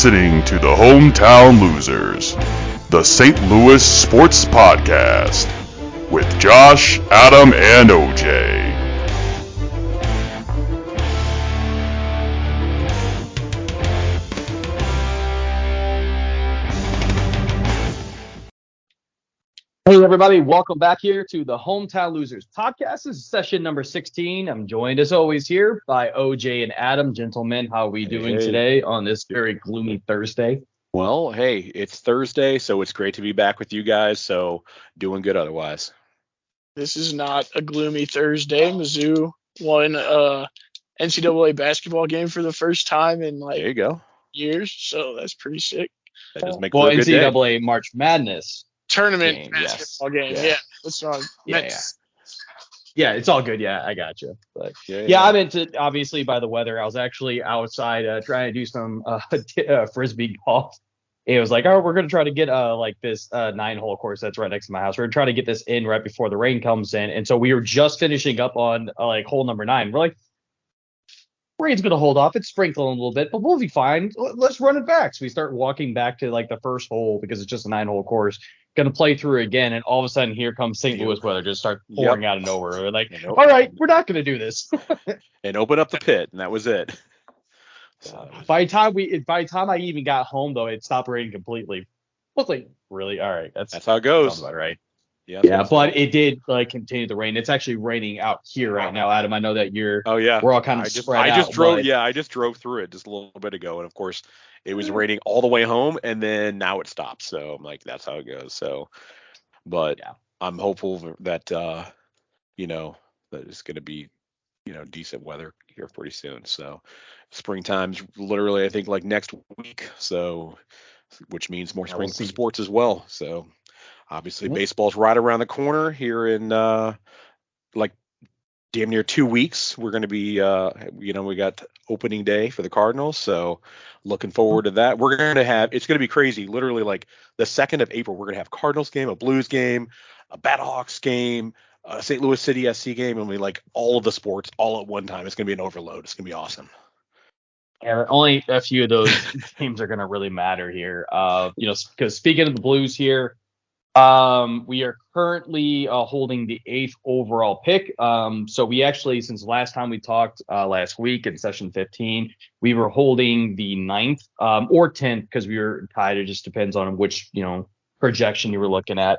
listening to the Hometown Losers, the St. Louis Sports Podcast, with Josh, Adam, and OJ. Hey everybody, welcome back here to the Hometown Losers Podcast. This is session number 16. I'm joined as always here by OJ and Adam. Gentlemen, how are we doing today on this very gloomy Thursday? Well, hey, it's Thursday, so it's great to be back with you guys, so doing good otherwise. This is not a gloomy Thursday. Mizzou won a NCAA basketball game for the first time in There you go. years, so that's pretty sick. That does make for a good NCAA March Madness Tournament basketball game. Yeah. What's wrong? Yeah, it's all good. Yeah, I got you. But I'm into, obviously, by the weather. I was actually outside trying to do some frisbee golf. It was like, we're going to try to get this 9-hole course that's right next to my house. We're going to try to get this in right before the rain comes in. And so we were just finishing up on hole number 9. We're like, rain's going to hold off. It's sprinkling a little bit, but we'll be fine. Let's run it back. So we start walking back to the first hole because it's just a 9-hole course. Going to play through again, and all of a sudden here comes St. Louis weather, just start pouring out of nowhere. We're like, all right, we're not going to do this. And open up the pit, and that was it. So, by the time I even got home, though, it stopped raining completely. I was like, really? All right, that's how it goes. About right. Yeah, but it did continue to rain. It's actually raining out here right now, Adam. I know that you're. Oh yeah. We're all kind of spread out. I just drove through it just a little bit ago, and of course, it was raining all the way home, and then now it stopped. So I'm like, that's how it goes. So, but I'm hopeful that that it's going to be decent weather here pretty soon. So springtime's literally, I think, next week. So, which means more spring sports as well. So. Obviously, baseball's right around the corner here in damn near 2 weeks. We're going to be, we got opening day for the Cardinals. So looking forward to that. We're going to it's going to be crazy. Literally the 2nd of April, we're going to have Cardinals game, a Blues game, a Battlehawks game, a St. Louis City SC game. And we all of the sports all at one time. It's going to be an overload. It's going to be awesome. Yeah, only a few of those games are going to really matter here. Because speaking of the Blues here, we are currently holding the 8th overall pick. So we actually, since last time we talked last week in session 15, we were holding the 9th or 10th because we were tied. It just depends on which projection you were looking at.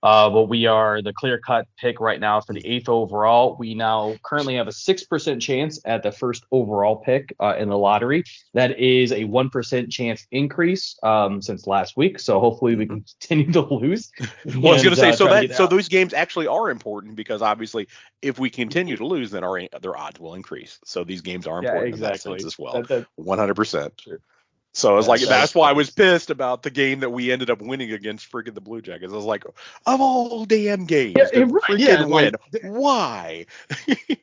But we are the clear-cut pick right now for the 8th overall. We now currently have a 6% chance at the first overall pick in the lottery. That is a 1% chance increase since last week. So hopefully we can continue to lose. Well, I was going to say, so those games actually are important because obviously if we continue to lose, then their odds will increase. So these games are important in that sense as well. 100%. Sure. So it's that's why I was pissed about the game that we ended up winning against freaking the Blue Jackets. I was like, of all damn games, win. Why?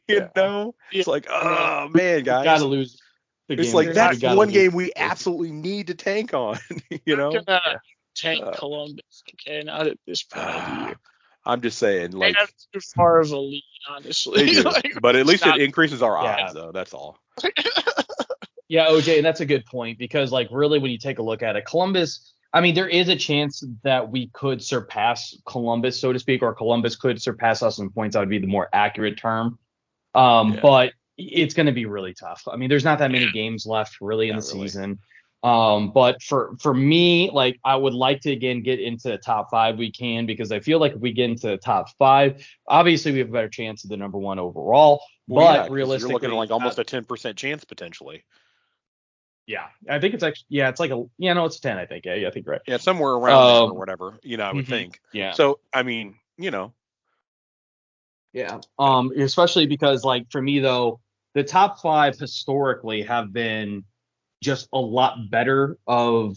It's like, oh man, guys, gotta lose. It's that's one game we absolutely need to tank on. Tank Columbus. Okay, not at this point of the year. I'm just saying, they have too far of a lead, honestly. But at least it increases our odds, though. That's all. Yeah, OJ, and that's a good point because, really, when you take a look at it, Columbus, I mean, there is a chance that we could surpass Columbus, so to speak, or Columbus could surpass us in points. That would be the more accurate term. But it's going to be really tough. I mean, there's not that many games left really in the season. But for me, I would like to, again, get into the top 5 we can because I feel like if we get into the top 5, obviously we have a better chance of the number 1 overall. But realistically, you're looking at almost a 10% chance potentially. Yeah, I think it's actually, it's it's 10, I think. Yeah, I think right. Yeah, somewhere around there or whatever, I would think. Yeah. So, I mean, Yeah. Especially because, for me, though, the top 5 historically have been just a lot better of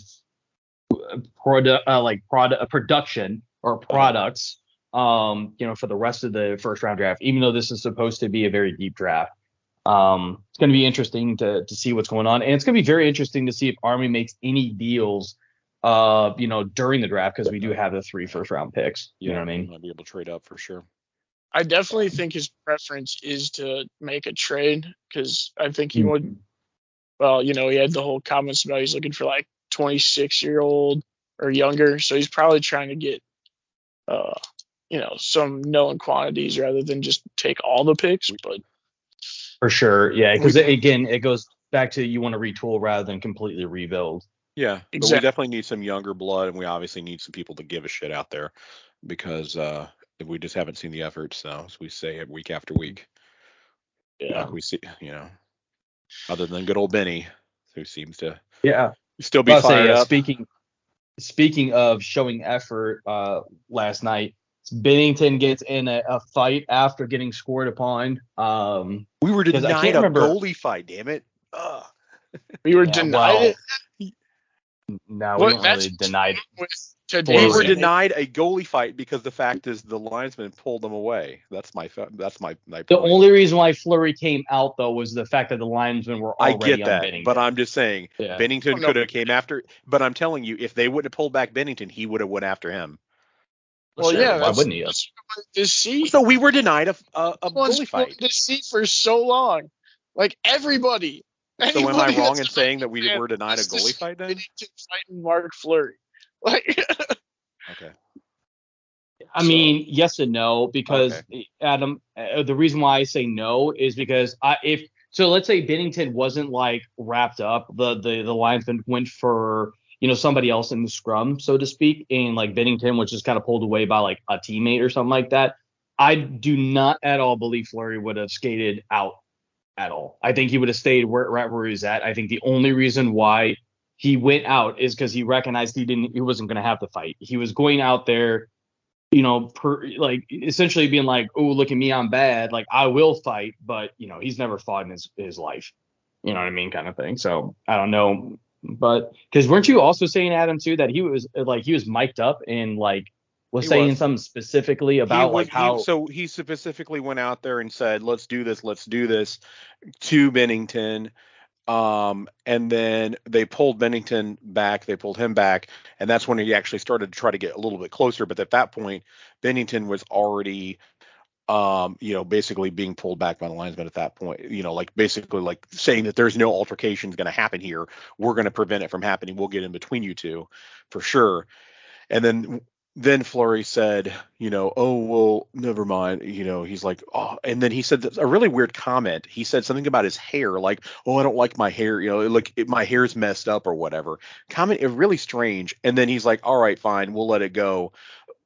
production or products, for the rest of the first round draft, even though this is supposed to be a very deep draft. It's going to be interesting to see what's going on. And it's going to be very interesting to see if Army makes any deals, during the draft, because we do have the 3 first round picks. You know what I mean? Might be able to trade up for sure. I definitely think his preference is to make a trade because I think he would. Well, he had the whole comments about he's looking for 26-year-old or younger, so he's probably trying to get some known quantities rather than just take all the picks. But for sure, yeah, because again, it goes back to you want to retool rather than completely rebuild. Yeah, exactly. But we definitely need some younger blood, and we obviously need some people to give a shit out there because we just haven't seen the efforts now, as we say it week after week. Yeah, Like we see, other than good old Benny, who seems to still be I'll fired say, up. Speaking of showing effort, last night, Binnnington gets in a fight after getting scored upon. We were denied a goalie fight, damn it. We were denied it? No, we weren't really denied it. We were denied a goalie fight because the fact is the linesman pulled them away. That's my point. The only reason why Fleury came out, though, was the fact that the linesmen were already on Binnnington. But I'm just saying, Binnnington could have came after. But I'm telling you, if they wouldn't have pulled back Binnnington, he would have went after him. Well, yeah, why wouldn't he have? So we were denied a goalie fight. To see for so long, like everybody. So am I wrong in saying that we were denied a goalie fight then? Fighting Mark Fleury. Like, okay. I mean, yes and no, because Adam, the reason why I say no is because let's say Binnnington wasn't like wrapped up, the linesman went for somebody else in the scrum, so to speak, and like Binnnington was just kind of pulled away by like a teammate or something like that. I do not at all believe Fleury would have skated out at all. I think he would have stayed right where he was at. I think the only reason why he went out is because he recognized he wasn't going to have to fight. He was going out there, essentially being like, oh, look at me, I'm bad. Like, I will fight, but he's never fought in his life. You know what I mean, kind of thing. So I don't know, but because weren't you also saying, Adam, too, that he was mic'd up and was saying something specifically about how? So he specifically went out there and said, let's do this to Binnnington. And then they pulled him back, and that's when he actually started to try to get a little bit closer. But at that point, Binnnington was already, basically being pulled back by the linesman at that point, basically saying that there's no altercation going to happen here. We're going to prevent it from happening. We'll get in between you two for sure. And then Fleury said, oh, well, never mind. He's like, oh, and then he said a really weird comment. He said something about his hair, like, oh, I don't like my hair. My hair's messed up or whatever. Comment, really strange. And then he's like, all right, fine, we'll let it go.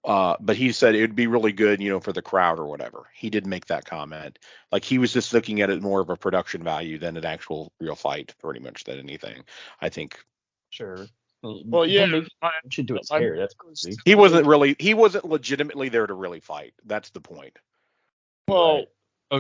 But he said it would be really good, for the crowd or whatever. He did make that comment. Like, he was just looking at it more of a production value than an actual real fight, pretty much, than anything, I think. Sure. Well, yeah, should do his hair. That's crazy. He wasn't legitimately there to really fight. That's the point. Well,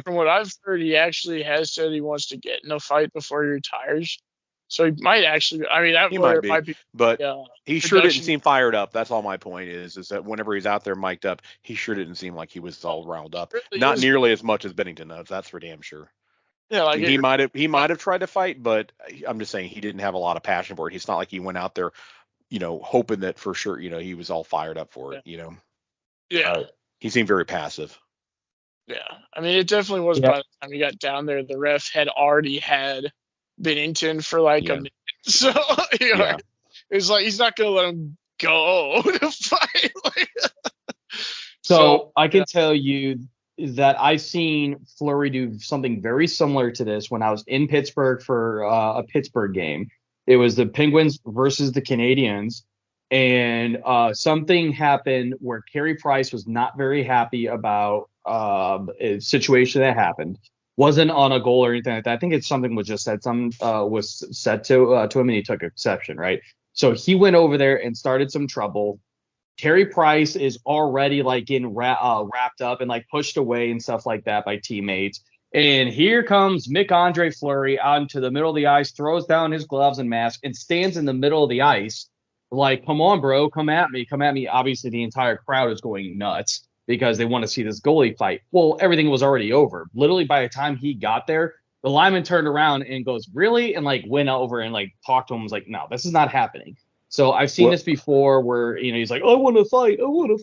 from what I've heard, he actually has said he wants to get in a fight before he retires. So he might actually. I mean, that might be, but he sure didn't seem fired up. That's all my point is that whenever he's out there mic'd up, he sure didn't seem like he was all riled up. Really not nearly as much as Binnnington does. That's for damn sure. Yeah, he might have tried to fight, but I'm just saying he didn't have a lot of passion for it. It's not like he went out there, hoping that for sure, he was all fired up for it. Yeah. He seemed very passive. Yeah, I mean, it definitely was. By the time he got down there, the ref had already had Binnnington for a minute, so it's like he's not gonna let him go to fight. So I can tell you that I've seen Fleury do something very similar to this when I was in Pittsburgh for a Pittsburgh game. It was the Penguins versus the Canadiens, and something happened where Carey Price was not very happy about a situation that happened. Wasn't on a goal or anything like that. I think it's something was just said. Some was said to him, and he took exception, right? So he went over there and started some trouble. Carey Price is already getting wrapped up and pushed away and stuff like that by teammates. And here comes Marc-Andre Fleury onto the middle of the ice, throws down his gloves and mask, and stands in the middle of the ice like, come on, bro, come at me. Obviously, the entire crowd is going nuts because they want to see this goalie fight. Well, everything was already over. Literally, by the time he got there, the lineman turned around and goes, really? And went over and talked to him. Was like, no, this is not happening. So I've seen this before where, he's like, I want to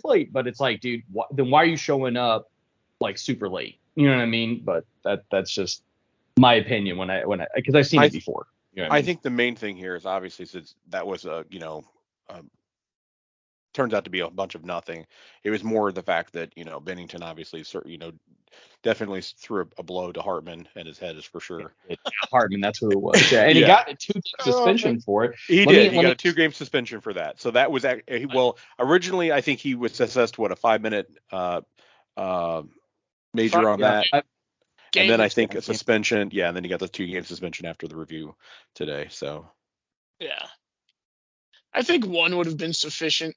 fight. But it's like, dude, then why are you showing up super late? You know what I mean? But that's just my opinion because I've seen it before. You know what I I mean? think the main thing here is obviously since that was turns out to be a bunch of nothing. It was more the fact that Binnnington obviously definitely threw a blow to Hartman, and his head is for sure. Hartman, that's who it was. Yeah, and he Yeah. got a 2-game suspension for it. He did. He got a 2-game suspension for that. So that was originally I think he was assessed a 5-minute major on that, and then I think a suspension. Yeah, and then he got the 2-game suspension after the review today. So yeah, I think one would have been sufficient.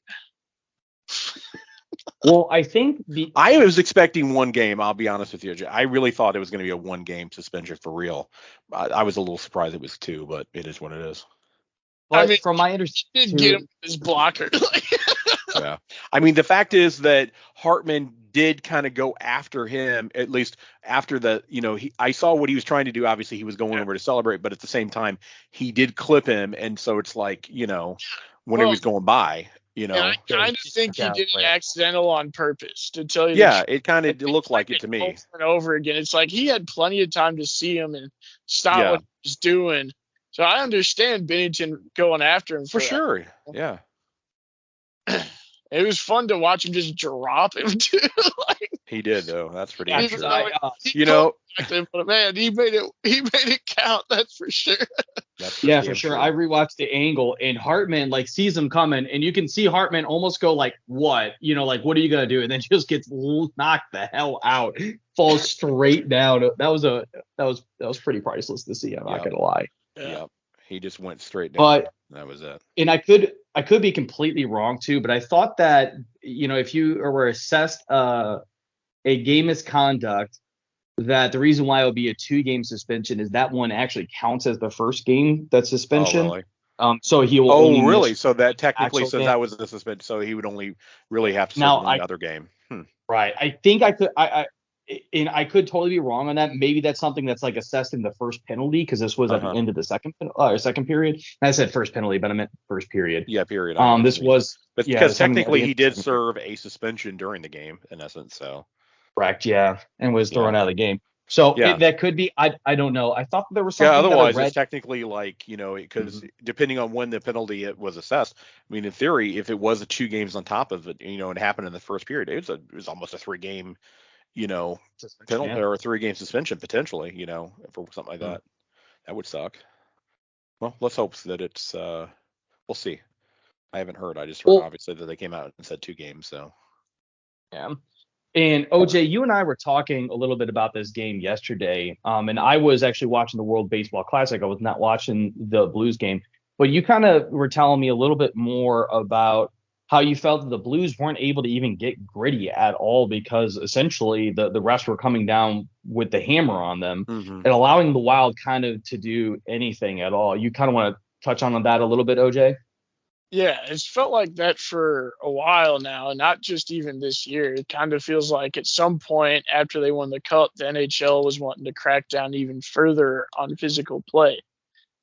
Well, I think I was expecting 1 game. I'll be honest with you, I really thought it was going to be a 1-game suspension for real. I was a little surprised it was 2, but it is what it is. But from my understanding, he did get him with his blocker. Yeah, I mean the fact is that Hartman did kind of go after him, at least after I saw what he was trying to do. Obviously, he was going over to celebrate, but at the same time, he did clip him, and so it's like when he was going by. And I kind of think he did it accidental on purpose, to tell you. Yeah, it kind of looked like it to me. Over and over again, it's like he had plenty of time to see him and stop what he was doing. So I understand Binnnington going after him for sure. Yeah, it was fun to watch him just drop him too. He did though. That's pretty true. But man, he made it count. That's for sure. Yeah, for sure. I rewatched the angle, and Hartman sees him coming, and you can see Hartman almost go what? What are you gonna do? And then just gets knocked the hell out, falls straight down. That was pretty priceless to see. I'm not gonna lie. Yeah, he just went straight down. But that was it. And I could be completely wrong too, but I thought that if you were assessed a game misconduct, that the reason why it would be a 2-game suspension is that one actually counts as the first game, that suspension. Oh, really? So he will. Oh, really? So that technically says that was the suspension. So he would only really have to serve one other game. Right. I think I could. And I could totally be wrong on that. Maybe that's something that's assessed in the first penalty, because this was at the end of the second period. And I said first penalty, but I meant first period. Yeah, period. This was because technically he did serve a suspension during the game in essence. So. Correct, yeah, and was thrown out of the game. So that could be. I don't know. I thought there was something. Yeah, otherwise it's technically because depending on when the penalty was assessed. I mean, in theory, if it was a 2 games on top of it, it happened in the first period, it was almost a 3-game, penalty or a 3-game suspension potentially, for something like that. That would suck. Well, let's hope that it's. We'll see. I haven't heard. I just heard obviously that they came out and said 2 games. So. Yeah. And OJ, you and I were talking a little bit about this game yesterday, and I was actually watching the World Baseball Classic. I was not watching the Blues game, but you kind of were telling me a little bit more about how you felt that the Blues weren't able to even get gritty at all because essentially the refs were coming down with the hammer on them and allowing the Wild kind of to do anything at all. You kind of want to touch on that a little bit, OJ? Yeah, it's felt like that for a while now, and not just even this year. It kind of feels like at some point after they won the Cup, the NHL was wanting to crack down even further on physical play.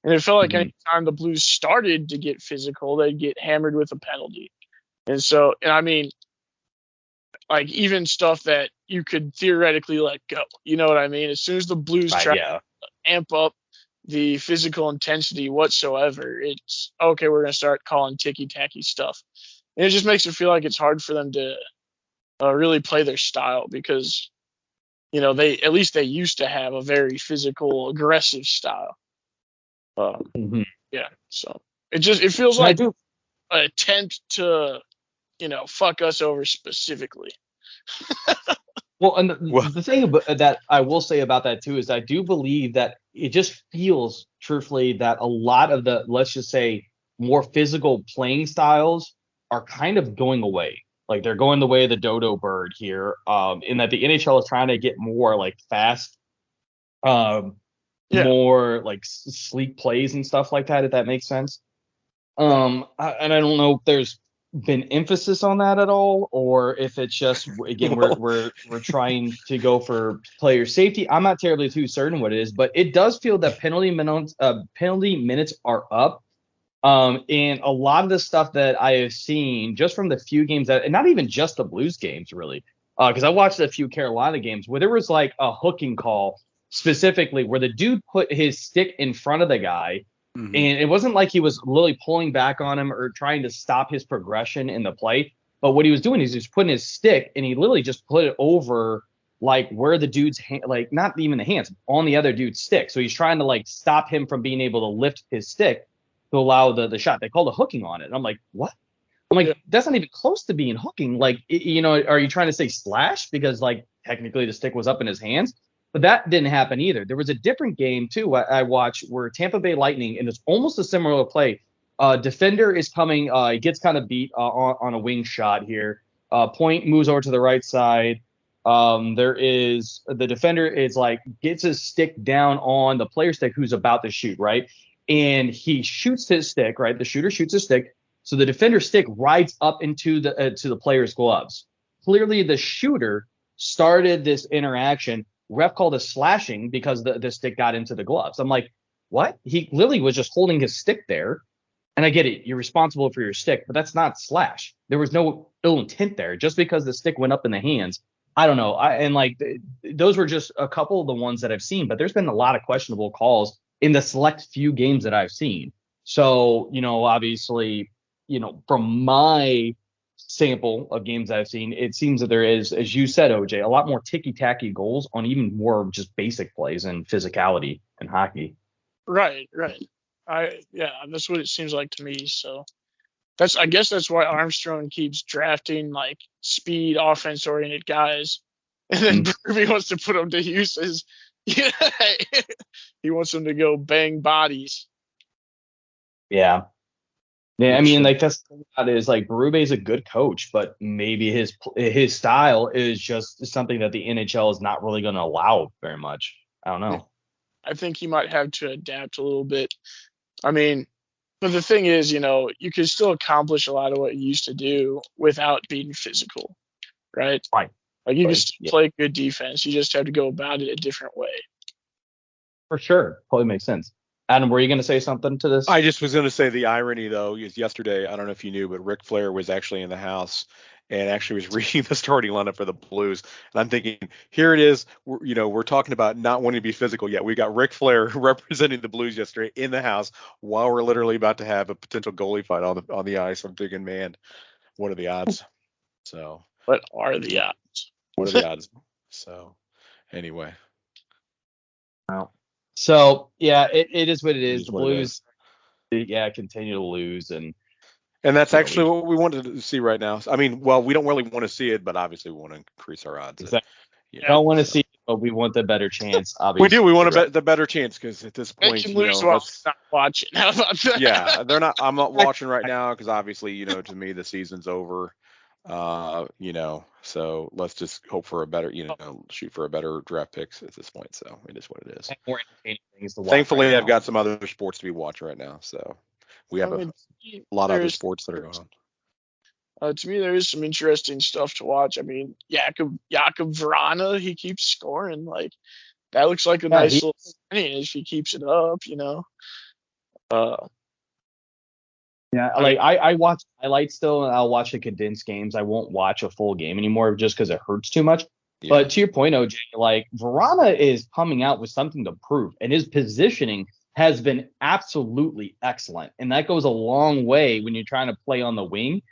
And it felt like any time the Blues started to get physical, they'd get hammered with a penalty. And so, I mean, even stuff that you could theoretically let go. You know what I mean? As soon as the Blues try to amp up the physical intensity whatsoever, it's okay, we're going to start calling ticky-tacky stuff. And it just makes it feel like it's hard for them to really play their style because, they used to have a very physical, aggressive style. Yeah, so it feels like an attempt to, fuck us over specifically. Well, and the thing that I will say about that too is I do believe that it just feels truthfully that a lot of the, let's just say, more physical playing styles are kind of going away. Like they're going the way of the dodo bird here, in that the NHL is trying to get more fast, more sleek plays and stuff like that, if that makes sense. And I don't know if there's been emphasis on that at all, or if it's just again we're trying to go for player safety. I'm not terribly too certain what it is, but it does feel that penalty minutes are up. And a lot of the stuff that I have seen just from the few games that, and not even just the Blues games really, because I watched a few Carolina games where there was a hooking call specifically where the dude put his stick in front of the guy And it wasn't like he was literally pulling back on him or trying to stop his progression in the play. But what he was doing is he was putting his stick and he literally just put it over like where the dude's like not even the hands on the other dude's stick. So he's trying to like stop him from being able to lift his stick to allow the shot. They called a hooking on it. And I'm like, what? I'm like, that's not even close to being hooking. Like, are you trying to say slash? Because like technically the stick was up in his hands. But that didn't happen either. There was a different game, too, I watched where Tampa Bay Lightning, and it's almost a similar play. Defender is coming. He gets kind of beat on a wing shot here. Point moves over to the right side. The defender is like gets his stick down on the player stick who's about to shoot, right? And he shoots his stick, right? The shooter shoots his stick. So the defender's stick rides up into to the player's gloves. Clearly, the shooter started this interaction. Ref called a slashing because the stick got into the gloves. I'm like, what? He literally was just holding his stick there. And I get it. You're responsible for your stick, but that's not slash. There was no ill intent there. Just because the stick went up in the hands. I don't know. Those were just a couple of the ones that I've seen, but there's been a lot of questionable calls in the select few games that I've seen. So, obviously, from my sample of games I've seen, it seems that there is, as you said, OJ, a lot more ticky-tacky goals on even more just basic plays and physicality in hockey. Right. That's what it seems like to me. So I guess that's why Armstrong keeps drafting like speed, offense-oriented guys, and then Berube wants to put them to use he wants them to go bang bodies. Yeah. Yeah, I mean, like that's like Berube is a good coach, but maybe his style is just something that the NHL is not really going to allow very much. I don't know. I think he might have to adapt a little bit. I mean, but the thing is, you can still accomplish a lot of what you used to do without being physical, right? Right. Like you can still play good defense. You just have to go about it a different way. For sure. Totally makes sense. Adam, were you going to say something to this? I just was going to say the irony, though, is yesterday, I don't know if you knew, but Ric Flair was actually in the house and actually was reading the starting lineup for the Blues. And I'm thinking, here it is. We're talking about not wanting to be physical yet. We got Ric Flair representing the Blues yesterday in the house while we're literally about to have a potential goalie fight on the ice. I'm thinking, man, what are the odds? So what are the odds? What are the odds? So anyway. Wow. So, yeah, it is what it is. The Blues, continue to lose. And that's actually what we wanted to see right now. I mean, well, we don't really want to see it, but obviously we want to increase our odds. Exactly. Don't want to see it, but we want the better chance, obviously. We do. We want the better chance because at this point, they can lose while not watching. How about that? Yeah, they're not. I'm not watching right now because obviously, to me, the season's over. So let's just hope for a better, shoot for a better draft picks at this point. So it is what it is. More entertaining things to watch. Thankfully, I've got some other sports to be watching right now. So we have a lot of other sports that are going on. To me, there is some interesting stuff to watch. I mean, Jakub Vrana, he keeps scoring. Like that looks like a nice little thing if he keeps it up. I watch highlights still, and I'll watch the condensed games. I won't watch a full game anymore just because it hurts too much. Yeah. But to your point, OJ, like Verana is coming out with something to prove, and his positioning has been absolutely excellent, and that goes a long way when you're trying to play on the wing.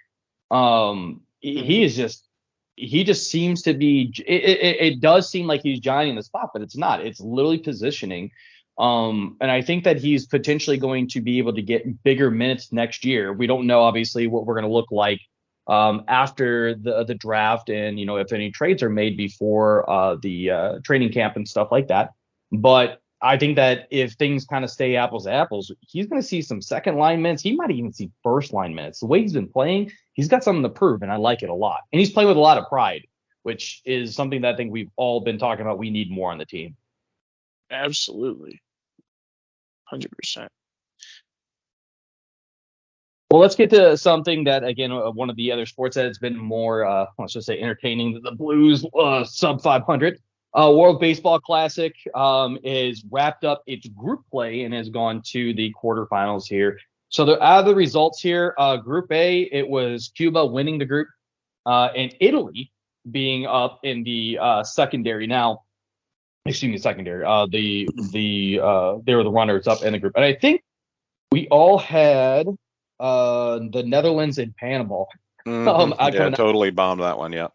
He just seems to be. It does seem like he's Johnny in the spot, but it's not. It's literally positioning. And I think that he's potentially going to be able to get bigger minutes next year. We don't know, obviously, what we're going to look like after the draft and, if any trades are made before the training camp and stuff like that. But I think that if things kind of stay apples to apples, he's going to see some second line minutes. He might even see first line minutes. The way he's been playing, he's got something to prove, and I like it a lot. And he's playing with a lot of pride, which is something that I think we've all been talking about. We need more on the team. Absolutely. 100%. Well, let's get to something that, again, one of the other sports that has been more, let's just say, entertaining. The Blues sub 500 World Baseball Classic is wrapped up its group play and has gone to the quarterfinals here. So out of the results here, Group A, it was Cuba winning the group and Italy being up in the secondary. Now, secondary. They were the runners up in the group. And I think We all had the Netherlands and Panama. Totally bombed that one. Yeah.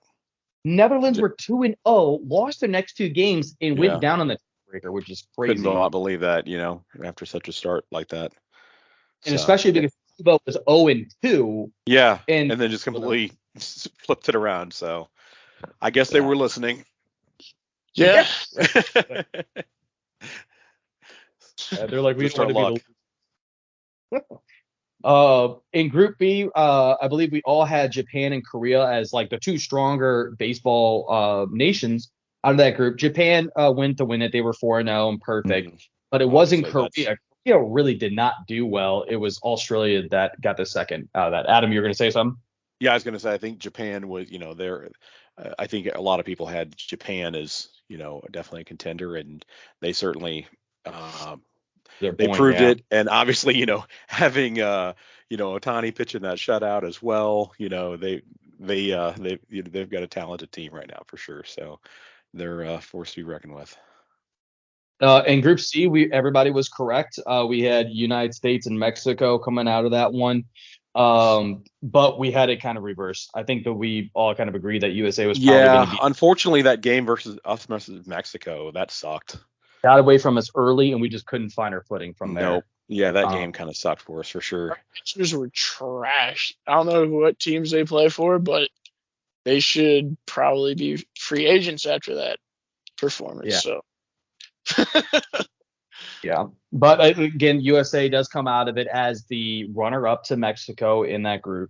Netherlands were 2-0, lost their next two games, and went down on the tiebreaker, which is crazy. Couldn't not believe that, after such a start like that. And especially because Cuba was 0-2. Yeah, and then just completely flipped it around. So I guess they were listening. Yeah. They're like, we don't want to be in Group B, I believe we all had Japan and Korea as like the two stronger baseball nations out of that group. Japan went to win it. They were 4-0 and perfect, but it wasn't Korea. Korea really did not do well. It was Australia that got the second out of that. Adam, you were going to say something? Yeah, I was going to say, I think Japan was, I think a lot of people had Japan as, definitely a contender, and they certainly they proved it. And obviously, having Ohtani pitching that shutout as well, they've got a talented team right now for sure. So they're a force to be reckoned with. In Group C, everybody was correct. We had United States and Mexico coming out of that one. But we had it kind of reversed. I think that we all kind of agree that USA was probably going to be. Unfortunately, that game versus Mexico, that sucked. Got away from us early, and we just couldn't find our footing from there. Nope. Yeah, that game kind of sucked for us for sure. Our pitchers were trash. I don't know what teams they play for, but they should probably be free agents after that performance. Yeah. So. Yeah, but again, USA does come out of it as the runner-up to Mexico in that group.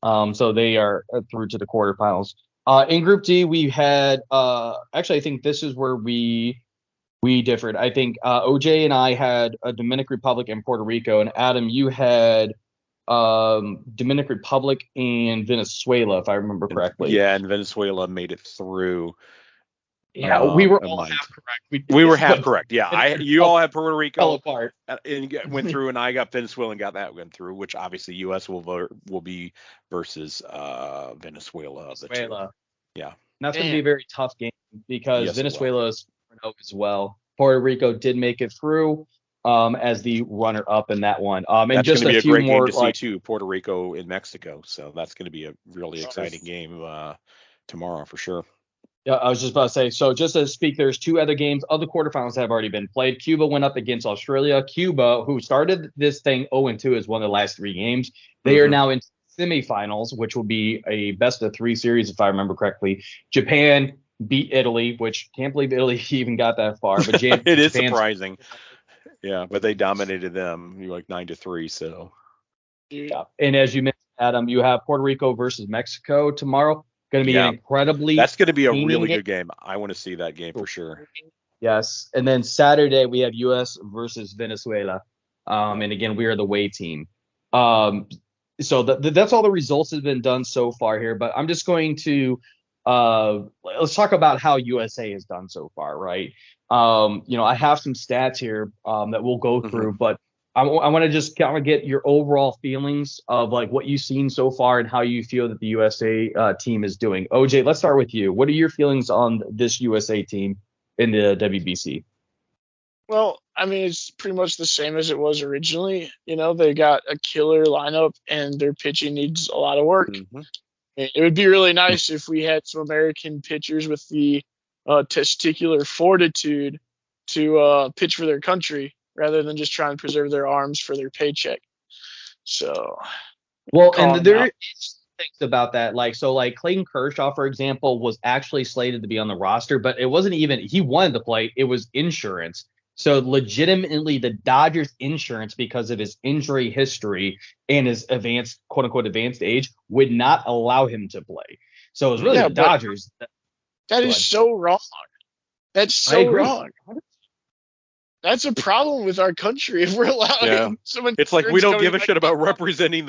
So they are through to the quarterfinals. In Group D, we had actually, I think this is where we differed. I think OJ and I had a Dominican Republic and Puerto Rico, and Adam, you had Dominican Republic and Venezuela, if I remember correctly. Yeah, and Venezuela made it through. Yeah, we were all half correct. We were half correct. Yeah, you all had Puerto Rico fell apart and went through, and I got Venezuela and got that went through, which obviously U.S. will be versus Venezuela. Yeah, and that's going to be a very tough game because Venezuela is 4-0 as well. Puerto Rico did make it through as the runner-up in that one. And that's just going to be a great more, game to see too, Puerto Rico in Mexico. So that's going to be a really exciting game tomorrow for sure. Yeah, I was just about to say, so just to speak, there's two other games. Other quarterfinals that have already been played. Cuba went up against Australia. Cuba, who started this thing 0-2, is won the last three games. They are now in semifinals, which will be a best-of-3 series, if I remember correctly. Japan beat Italy, which can't believe Italy even got that far. But it is surprising. Yeah, but they dominated them like 9-3. So. Yeah, and as you mentioned, Adam, you have Puerto Rico versus Mexico tomorrow. Going to be an incredibly. That's going to be a really good game. I want to see that game for sure. Yes, and then Saturday we have U.S. versus Venezuela, and again we are the away team. So that's all the results that have been done so far here. But I'm just going to let's talk about how USA has done so far, right? I have some stats here that we'll go through, but I want to just kind of get your overall feelings of like what you've seen so far and how you feel that the USA team is doing. OJ, let's start with you. What are your feelings on this USA team in the WBC? Well, I mean, it's pretty much the same as it was originally. They got a killer lineup and their pitching needs a lot of work. It would be really nice if we had some American pitchers with the testicular fortitude to pitch for their country, rather than just trying to preserve their arms for their paycheck. So, and there is things about that. Like Clayton Kershaw, for example, was actually slated to be on the roster, but it wasn't even, he wanted to play. It was insurance. So legitimately the Dodgers insurance, because of his injury history and his quote unquote advanced age, would not allow him to play. So it was really the Dodgers. That is so wrong. That's so wrong. That's a problem with our country if we're allowing someone. It's like we don't give a shit about representing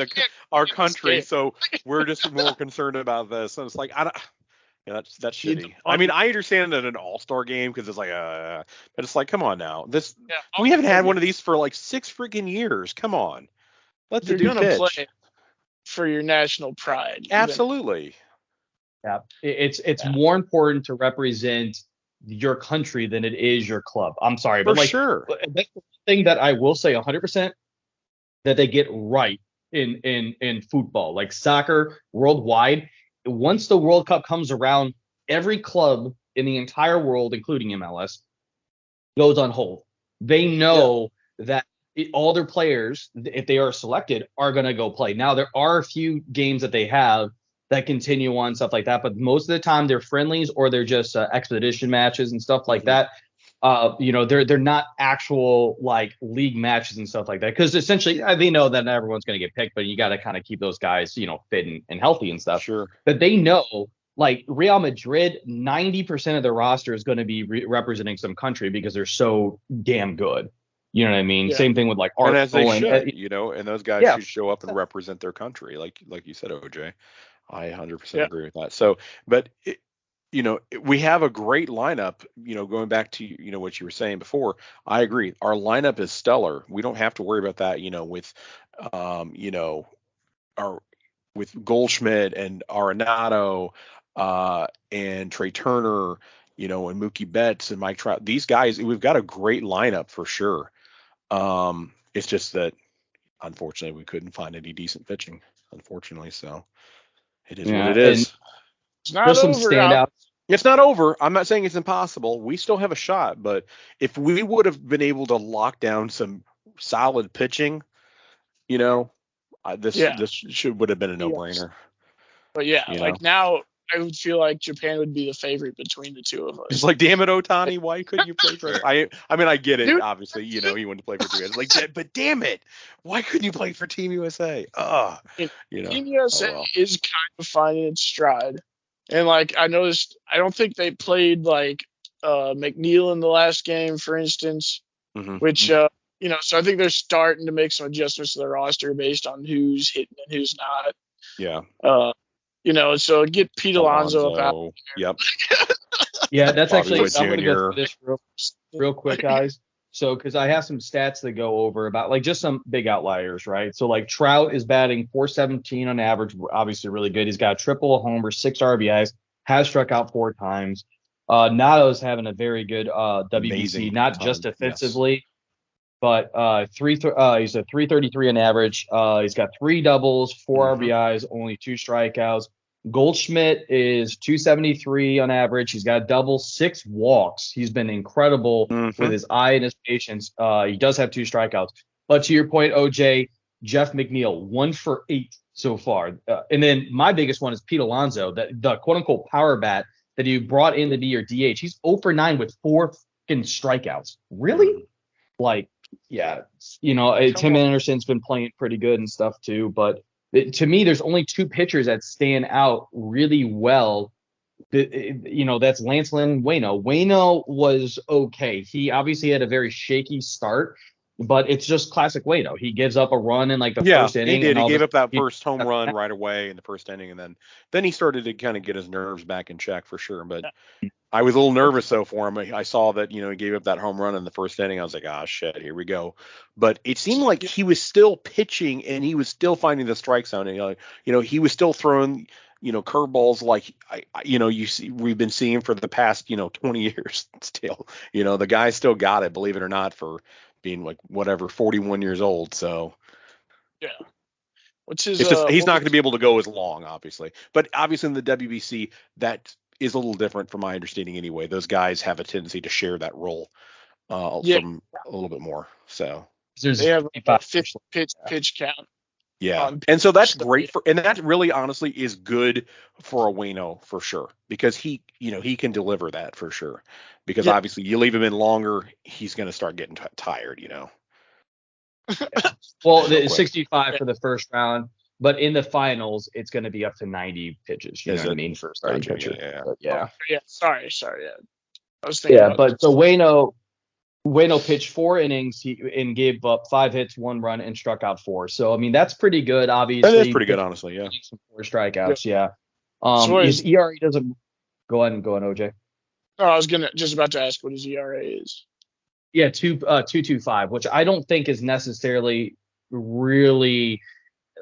our country, so we're just more concerned about this. And it's like that's shitty. I mean, I understand that an all-star game because it's like but it's like, come on now, we haven't had one of these for like 6 freaking years. Come on, let the dude pitch. Play for your national pride. Absolutely. Yeah, it's more important to represent your country than it is your club. I'm sorry, but sure. That's the thing that I will say 100%. that they get right in football, like soccer worldwide. Once the World Cup comes around, every club in the entire world, including MLS, goes on hold. They know that all their players, if they are selected, are going to go play. Now, there are a few games that they have that continue on, stuff like that, but most of the time they're friendlies or they're just expedition matches and stuff like that. They're not actual like league matches and stuff like that, because essentially they know that everyone's going to get picked, but you got to kind of keep those guys, fit and healthy and stuff. Sure. But they know, like Real Madrid, 90% of their roster is going to be representing some country because they're so damn good. You know what I mean? Yeah. Same thing with like Arsenal. And as they should, and those guys should show up and represent their country, like you said, OJ. I 100% agree with that. So, but we have a great lineup, going back to, what you were saying before. I agree. Our lineup is stellar. We don't have to worry about that, with Goldschmidt and Arenado, and Trey Turner, and Mookie Betts and Mike Trout. These guys, we've got a great lineup for sure. It's just that, unfortunately, we couldn't find any decent pitching, unfortunately. So it is what it is. It's not over. Standouts. It's not over. I'm not saying it's impossible. We still have a shot, but if we would have been able to lock down some solid pitching, this would have been a no-brainer. But like now, I would feel like Japan would be the favorite between the two of us. It's like, damn it, Ohtani, why couldn't you play for us? I mean, I get it. Dude, obviously, he wanted to play for Japan. Like, but damn it, why couldn't you play for Team USA? Team USA is kind of finding its stride. And like I noticed, I don't think they played like McNeil in the last game, for instance, which so I think they're starting to make some adjustments to their roster based on who's hitting and who's not. Yeah. So get Pete Alonso up out. Yep. Yeah, that's actually. I'm going to go through this real quick, guys. So, because I have some stats to go over about like just some big outliers, right? So, like Trout is batting .417 on average, obviously really good. He's got a triple, a homer, 6 RBIs, has struck out 4 times. Nato's having a very good WBC, not just defensively, but he's a 333 on average. He's got 3 doubles, 4 RBIs, only 2 strikeouts. Goldschmidt is 273 on average. He's got a double, 6 walks. He's been incredible with his eye and his patience. He does have 2 strikeouts. But to your point, OJ, Jeff McNeil, 1 for 8 so far. And then my biggest one is Pete Alonso, the quote-unquote power bat that he brought in to be your DH. He's 0 for 9 with 4 fucking strikeouts. Really? Like, yeah. Tim Anderson's been playing pretty good and stuff too, but to me, there's only 2 pitchers that stand out really well. That's Lance Lynn and Waino. Waino was okay. He obviously had a very shaky start, but it's just classic Waino. He gives up a run in like the first inning. He did. He gave up that first home run right away in the first inning, and then he started to kind of get his nerves back in check for sure. But I was a little nervous though for him. I saw that he gave up that home run in the first inning. I was like, shit, here we go. But it seemed like he was still pitching and he was still finding the strike zone. And he was still throwing curveballs like we've been seeing for the past 20 years. Still, the guy still got it, believe it or not, for being like 41 years old. So yeah. What's his? It's just, he's not going to be able to go as long, obviously. But obviously in the WBC, that is a little different from my understanding anyway. Those guys have a tendency to share that role from a little bit more. So they have a pitch count. Yeah. And so that's great and that really honestly is good for a Waino for sure, because he can deliver that for sure. Because obviously you leave him in longer, he's going to start getting tired, Well, the 65 for the first round, but in the finals, it's going to be up to 90 pitches. You know what I mean? For starting pitcher. Yeah. Sorry. Yeah. I was thinking. Yeah, but so Waino pitched 4 innings and gave up 5 hits, 1 run, and struck out 4. So I mean that's pretty good. Obviously, that is pretty good, honestly. Yeah. Some 4 strikeouts. Yeah. His ERA doesn't. Go on, OJ. Oh, I was just about to ask what his ERA is. Yeah, 2.25, which I don't think is necessarily really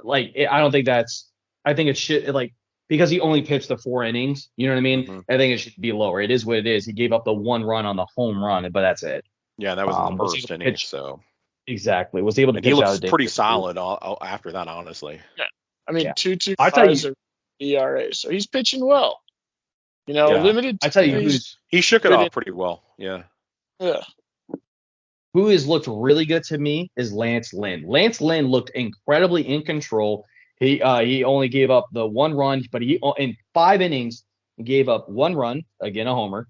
like. I don't think that's. I think it should like because he only pitched the 4 innings. You know what I mean? I think it should be lower. It is what it is. He gave up the 1 run on the home run, but that's it. Yeah, that was in the first inning. So Exactly. Was able to And he pitch out looks of danger. pretty solid after that, honestly. Yeah. I mean, Yeah. 2.25 is a ERA, so he's pitching well. Limited. I tell you he shook it off pretty well. Yeah. Yeah. Who has looked really good to me is Lance Lynn. Lance Lynn looked incredibly in control. He only gave up the 1 run, but he in 5 innings gave up 1 run, again a homer,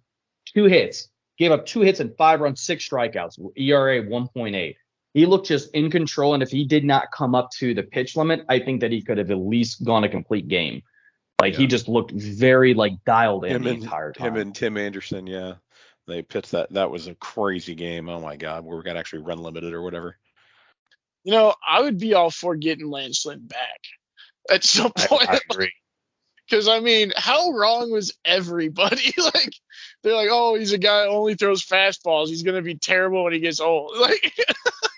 2 hits, gave up 2 hits and 5 runs, 6 strikeouts, ERA 1.8. He looked just in control, and if he did not come up to the pitch limit, I think that he could have at least gone a complete game. He just looked very dialed in the entire time. Him and Tim Anderson, yeah. They pitched that. That was a crazy game. Oh my God, where we got actually run limited or whatever. I would be all for getting Lance Lynn back at some point. I agree. Because how wrong was everybody? They're like, oh, he's a guy who only throws fastballs. He's gonna be terrible when he gets old.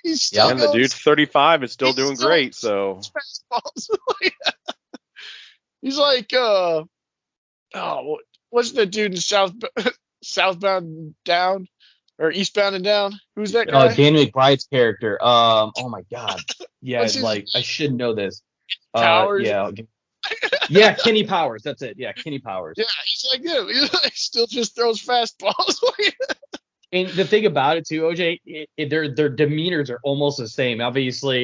He's still and the dude's 35 and still doing great. So fastballs. He's like, what's the dude in Southbound Down or Eastbound and Down? Who's that guy? Danny McBride's character. Oh my God. Yeah, I should know this. Powers. Yeah, Kenny Powers. That's it. Yeah, Kenny Powers. Yeah, he's like him. He still just throws fastballs. And the thing about it too, OJ, their demeanors are almost the same. Obviously,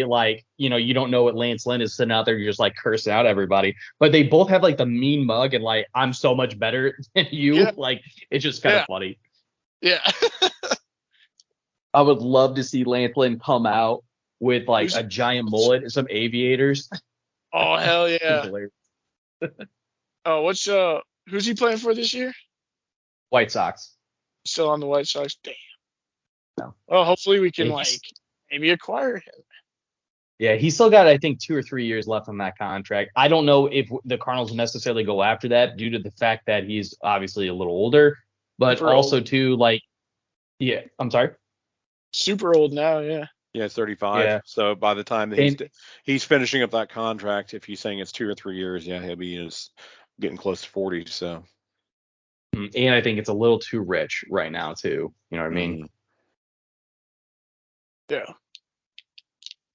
you don't know what Lance Lynn is sitting out there, you're just cursing out everybody. But they both have the mean mug and I'm so much better than you. Yeah. It's just kind of funny. Yeah. I would love to see Lance Lynn come out with a giant mullet and some aviators. Oh hell yeah. Oh, who's he playing for this year? White Sox. Still on the White Sox. Damn. No. Well, hopefully we can maybe acquire him. Yeah, he's still got I think 2 or 3 years left on that contract. I don't know if the Cardinals necessarily go after that due to the fact that he's obviously a little older, but super also old. too yeah. I'm sorry. Super old now. Yeah. Yeah, it's 35. Yeah. So by the time that he's finishing up that contract, if he's saying it's 2 or 3 years, yeah, he'll be getting close to 40. So. And I think it's a little too rich right now too. You know what I mean? Yeah.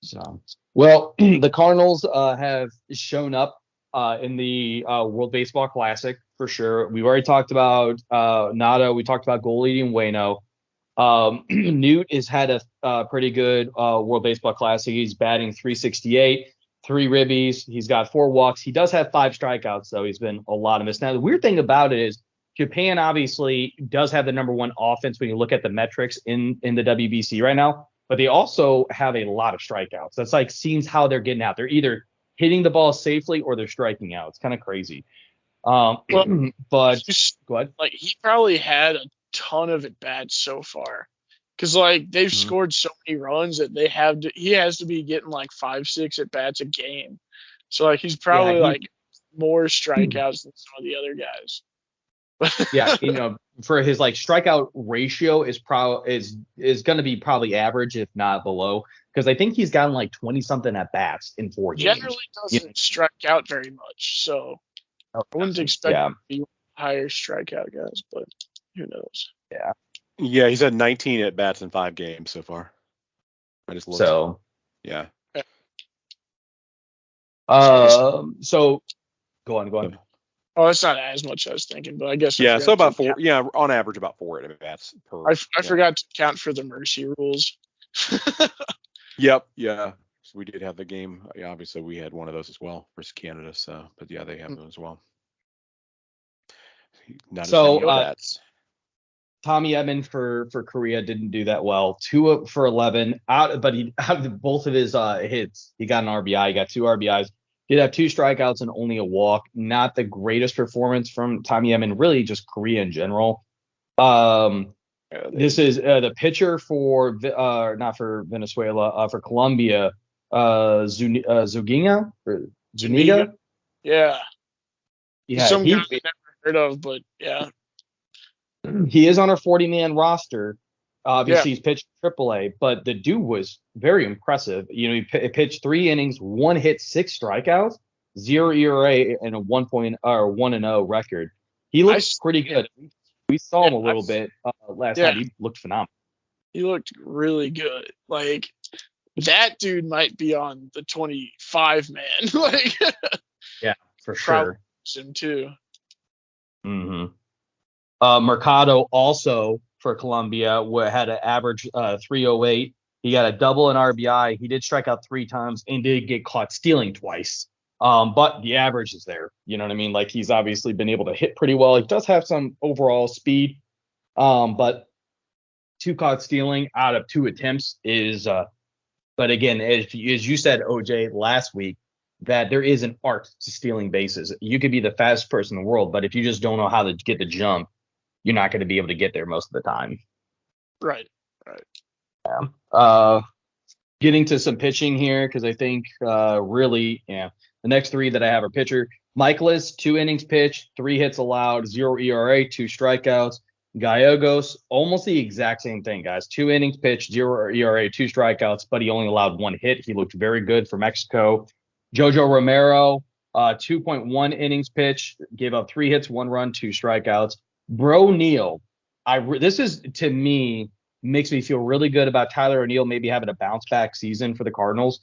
So, well, the Cardinals have shown up in the World Baseball Classic for sure. We've already talked about Nado. We talked about goalie and Waino. Newt has had a pretty good World Baseball Classic. He's batting .368, 3 ribbies. He's got 4 walks. He does have 5 strikeouts, though. He's been a lot of miss. Now, the weird thing about it is Japan obviously does have the number 1 offense when you look at the metrics in the WBC right now, but they also have a lot of strikeouts. That's seems how they're getting out. They're either hitting the ball safely or they're striking out. It's kind of crazy. But go ahead. He probably had a ton of at bats so far, because they've scored so many runs that he has to be getting 5-6 at bats a game. So he's probably more strikeouts than some of the other guys. Yeah, for his strikeout ratio is going to be probably average, if not below, because I think he's gotten 20 something at bats in 4 games. Generally doesn't strike out very much, so I wouldn't expect to be higher strikeout guys, but who knows? Yeah. Yeah, he's had 19 at bats in 5 games so far. I just looked. So yeah. So go on. Oh, it's not as much as I was thinking, but I guess. Yeah, so about 4. Yeah, on average about 4 at bats per. I forgot to count for the mercy rules. Yep. Yeah. So we did have the game. Yeah, obviously we had one of those as well versus Canada. So, but yeah, they have them as well. Not so as many bats. Tommy Edman for Korea didn't do that well. 2 for 11 but he out of both of his hits, he got an RBI. He got 2 RBIs. Did have 2 strikeouts and only a walk. Not the greatest performance from Tommy Edman, really just Korea in general. This is the pitcher for not for Venezuela, for Colombia, Zuniga. Yeah. Some guy He never heard of, but yeah. He is on our 40-man roster. Obviously, he's pitched AAA, but the dude was very impressive. He pitched 3 innings, 1 hit, 6 strikeouts, 0 ERA, and a 1-0 record. He looks pretty good. We saw him a little bit last night. He looked phenomenal. He looked really good. Like, that dude might be on the 25 man. Like, Yeah, for probably sure. him too. Mm-hmm. Mercado also for Colombia had an average 308. He got a double in RBI. He did strike out 3 times and did get caught stealing twice. But the average is there. You know what I mean? Like, he's obviously been able to hit pretty well. He does have some overall speed. But 2 caught stealing out of 2 attempts is but again, as you said, OJ, last week, that there is an art to stealing bases. You could be the fastest person in the world, but if you just don't know how to get the jump, you're not going to be able to get there most of the time. Right. Yeah. Getting to some pitching here, because I think really, the next 3 that I have are pitcher. Michaelis, 2 innings pitched, 3 hits allowed, 0 ERA, 2 strikeouts. Gallegos, almost the exact same thing, guys. 2 innings pitched, 0 ERA, 2 strikeouts, but he only allowed 1 hit. He looked very good for Mexico. Jojo Romero, 2.1 innings pitched, gave up 3 hits, 1 run, 2 strikeouts. Bro Neal, this is, to me, makes me feel really good about Tyler O'Neill maybe having a bounce back season for the Cardinals.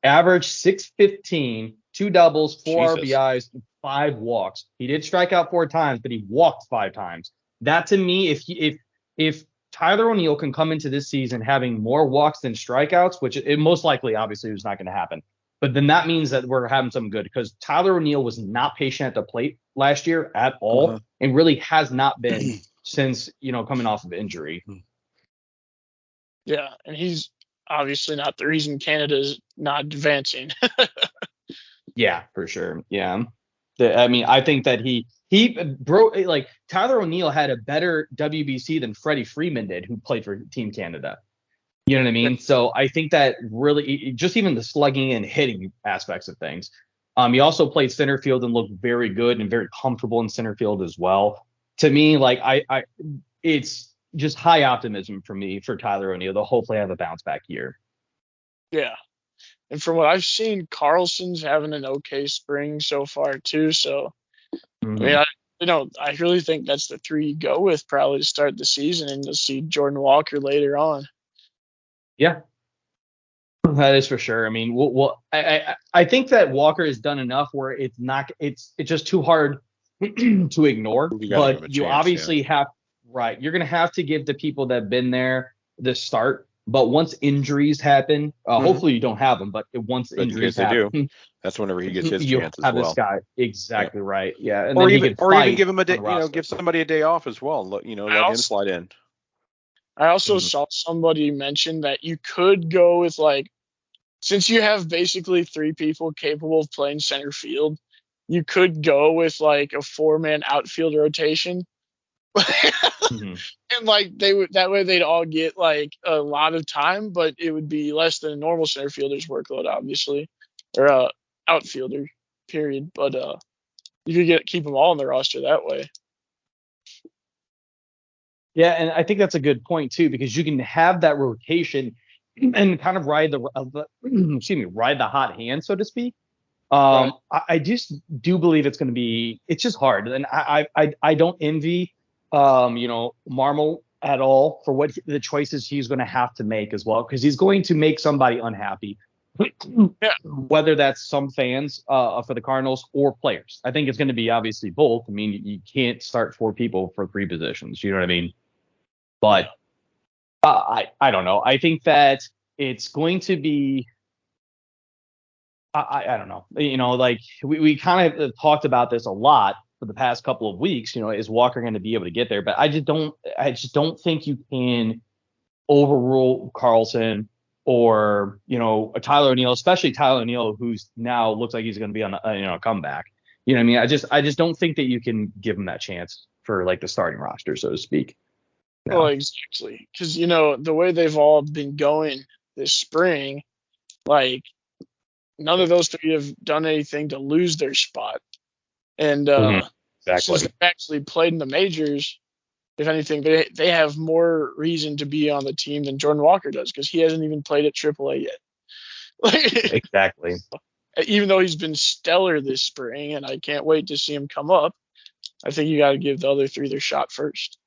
Average 615, 2 doubles, 4 RBIs, 5 walks. He did strike out 4 times, but he walked 5 times. That, to me, if Tyler O'Neill can come into this season having more walks than strikeouts, which it most likely obviously was not going to happen, but then that means that we're having something good, because Tyler O'Neill was not patient at the plate last year at all, and really has not been since, coming off of injury. Yeah, and he's obviously not the reason Canada's not advancing. Yeah, for sure. Yeah. I think that Tyler O'Neill had a better WBC than Freddie Freeman did, who played for Team Canada. You know what I mean? So I think that really, just even the slugging and hitting aspects of things. He also played center field and looked very good and very comfortable in center field as well. To me, it's just high optimism for me for Tyler O'Neill. They'll hopefully have a bounce back year. Yeah. And from what I've seen, Carlson's having an okay spring so far too. So, I mean, I really think that's the 3 you go with probably to start the season, and you'll see Jordan Walker later on. Yeah, that is for sure. I mean, I think that Walker has done enough where it's just too hard to ignore. But you obviously have, right, you're going to have to give the people that have been there the start. But once injuries happen, hopefully you don't have them, but once injuries happen, that's whenever he gets his chance you'll as have well. This guy, exactly right, yeah. And or then even give him a day, give somebody a day off as well. Let him slide in. I also saw somebody mention that you could go with, since you have basically 3 people capable of playing center field, you could go with a 4-man outfield rotation. And that way they'd all get a lot of time, but it would be less than a normal center fielder's workload, obviously, or outfielder period. But you could keep them all on the roster that way. Yeah, and I think that's a good point too, because you can have that rotation and kind of ride the hot hand, so to speak. Right. I just do believe it's going to be. It's just hard, and I don't envy Marmol at all for what the choices he's going to have to make as well, because he's going to make somebody unhappy. Yeah. Whether that's some fans for the Cardinals or players. I think it's going to be obviously both. I mean, you can't start 4 people for 3 positions. You know what I mean? But I don't know. I think that it's going to be. I don't know. We kind of talked about this a lot for the past couple of weeks. Is Walker going to be able to get there? But I just don't think you can overrule Carlson or a Tyler O'Neill, especially Tyler O'Neill, who's now looks like he's going to be on a comeback. You know what I mean? I just don't think that you can give him that chance for the starting roster, so to speak. No. Well, exactly, because the way they've all been going this spring, none of those 3 have done anything to lose their spot. And since they've actually played in the majors, if anything, they have more reason to be on the team than Jordan Walker does, because he hasn't even played at AAA yet. Exactly. Even though he's been stellar this spring, and I can't wait to see him come up, I think you got to give the other 3 their shot first.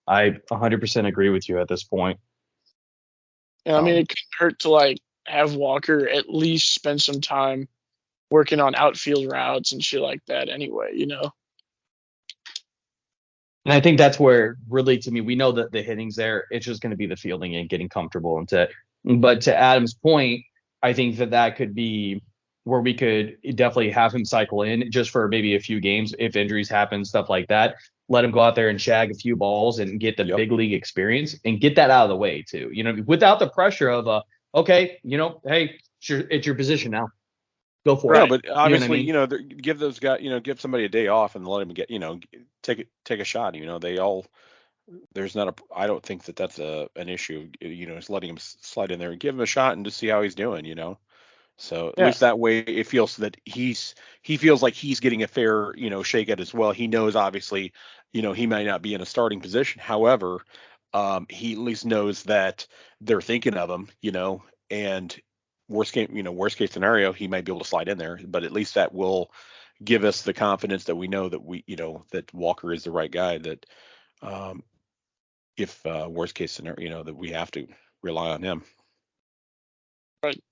I 100% agree with you at this point. Yeah, I mean, it couldn't hurt to like have Walker at least spend some time working on outfield routes and shit like that anyway, you know? And I think that's where really, to me, we know that the hitting's there. It's just going to be the fielding and getting comfortable. But to Adam's point, I think that could be where we could definitely have him cycle in just for maybe a few games if injuries happen, stuff like that. Let him go out there and shag a few balls and get the big league experience and get that out of the way too. You know, without the pressure of okay, you know, hey, it's your position now. Go for it. Yeah, but obviously, you know, give those guys, you know, give somebody a day off and let them get, you know, take a shot. You know, there's not I don't think that's an issue. You know, just letting him slide in there and give him a shot and just see how he's doing. You know, so at least that way it feels that he feels like he's getting a fair, you know, shake at as well. He knows obviously, you know, he might not be in a starting position. However, he at least knows that they're thinking of him. You know, and worst case scenario, he might be able to slide in there, but at least that will give us the confidence that we know that that Walker is the right guy, that if worst case scenario, you know, that we have to rely on him. Right.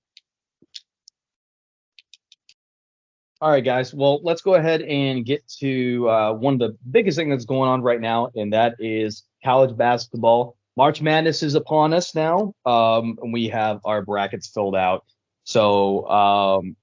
All right, guys. Well, let's go ahead and get to one of the biggest things that's going on right now, and that is college basketball. March Madness is upon us now. And we have our brackets filled out. So I'm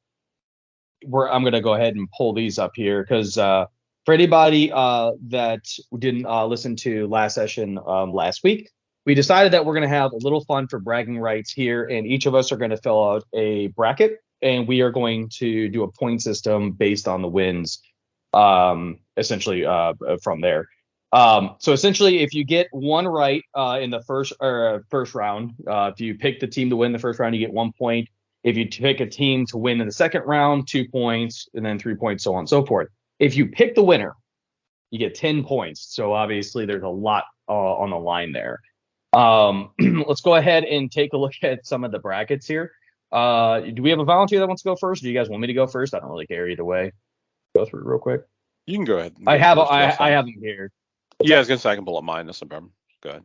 going to go ahead and pull these up here because for anybody that didn't listen to last session last week, we decided that we're going to have a little fun for bragging rights here, and each of us are going to fill out a bracket, and we are going to do a point system based on the wins, essentially from there. So essentially, if you get one right in the first round, if you pick the team to win the first round, you get 1 point. If you pick a team to win in the second round, 2 points, and then 3 points, so on and so forth. If you pick the winner, you get 10 points. So obviously, there's a lot on the line there. Let's go ahead and take a look at some of the brackets here. Do we have a volunteer that wants to go first? Or do you guys want me to go first? I don't really care either way. Go through real quick. You can go ahead. I have them here. Yeah, I was gonna say I can pull up mine. That's no problem. Go ahead.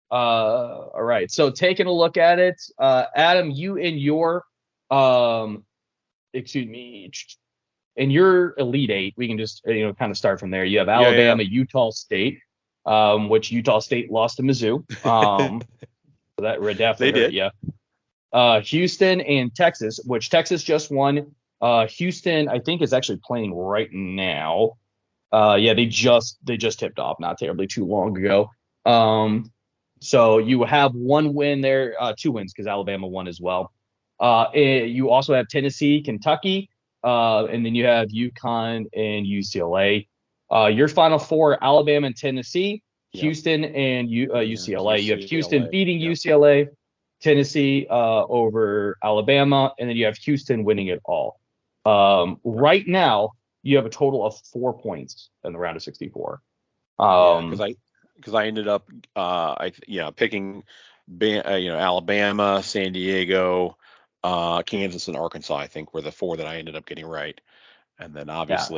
All right. So taking a look at it, Adam, you in your in your Elite Eight, we can just kind of start from there. You have Alabama, Utah State, which Utah State lost to Mizzou. So that definitely hurt you. Houston and Texas, which Texas just won. Houston, I think, is actually playing right now. They just tipped off not terribly too long ago. So you have one win there, 2 wins because Alabama won as well. You also have Tennessee, Kentucky, and then you have UConn and UCLA. Your final four: Alabama and Tennessee, Houston and UCLA. You have Houston beating UCLA, Tennessee over Alabama, and then you have Houston winning it all. Right now, you have a total of 4 points in the round of 64. Because I ended up picking Alabama, San Diego, Kansas, and Arkansas. I think were the 4 that I ended up getting right, and then obviously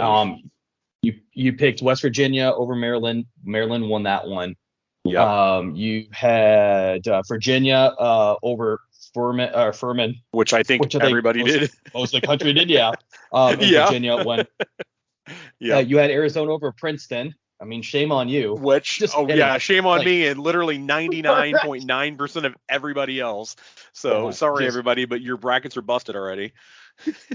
you picked West Virginia over Maryland. Maryland won that one. Yeah. You had Virginia over Furman, which I think everybody did. Most of the country did, yeah. Virginia won. Yeah. You had Arizona over Princeton. I mean, shame on you. Shame on me and literally 99.9% of everybody else. So sorry, everybody, but your brackets are busted already.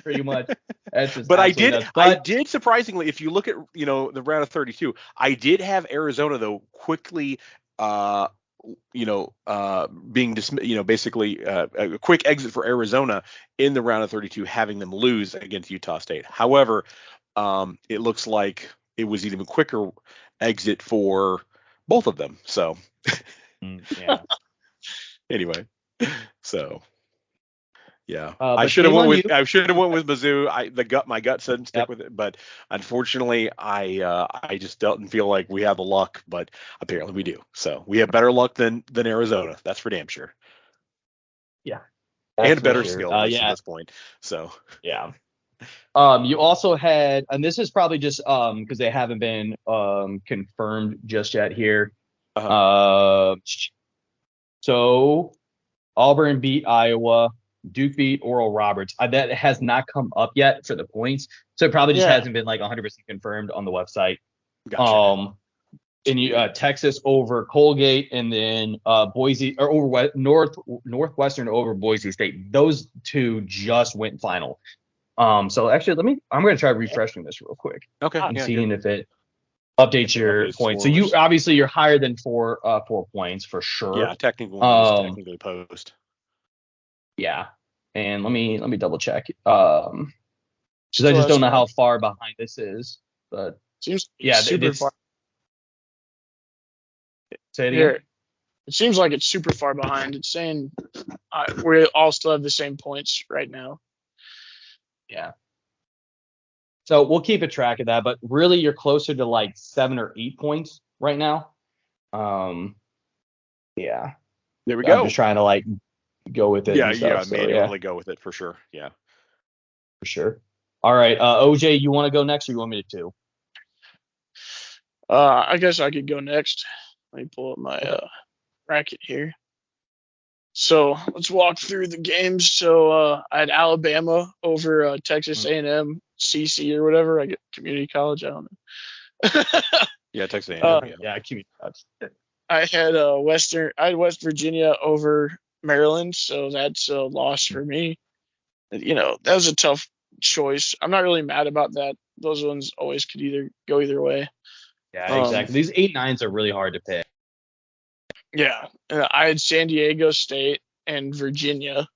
Pretty much. But I did surprisingly, if you look at the round of 32, I did have Arizona though quickly being basically a quick exit for Arizona in the round of 32, having them lose against Utah State. However, it looks like it was even quicker exit for both of them. So anyway, so yeah, I should have went with Mizzou. My gut said stick with it, but unfortunately, I just didn't feel like we have the luck, but apparently we do. So we have better luck than Arizona. That's for damn sure. Yeah, and better skill at this point. So yeah. You also had, and this is probably just because they haven't been confirmed just yet here. So Auburn beat Iowa, Duke beat Oral Roberts. That has not come up yet for the points, so it probably just hasn't been like 100% confirmed on the website. Gotcha. And Texas over Colgate, and then Boise or over Northwestern over Boise State. Those two just went final. So actually, I'm going to try refreshing this real quick. Okay. And seeing if it updates your points. So you're higher than 4 points for sure. Yeah, technically post. Yeah, and let me double check. Because I just don't know how far behind this is, but seems super far. Say it again. It seems like it's super far behind. It's saying we all still have the same points right now. Yeah. So we'll keep a track of that, but really you're closer to like 7 or 8 points right now. Yeah. There we go. I'm just trying to like go with it. Manually go with it for sure. Yeah. For sure. All right. OJ, you want to go next or you want me to? I guess I could go next. Let me pull up my bracket here. So let's walk through the games. So I had Alabama over Texas A&M, CC or whatever. I get community college. I don't know. Yeah, Texas A&M. Community college. I had West Virginia over Maryland, so that's a loss for me. That was a tough choice. I'm not really mad about that. Those ones always could go either way. Yeah, exactly. These 8-9s are really hard to pick. Yeah, I had San Diego State and Virginia.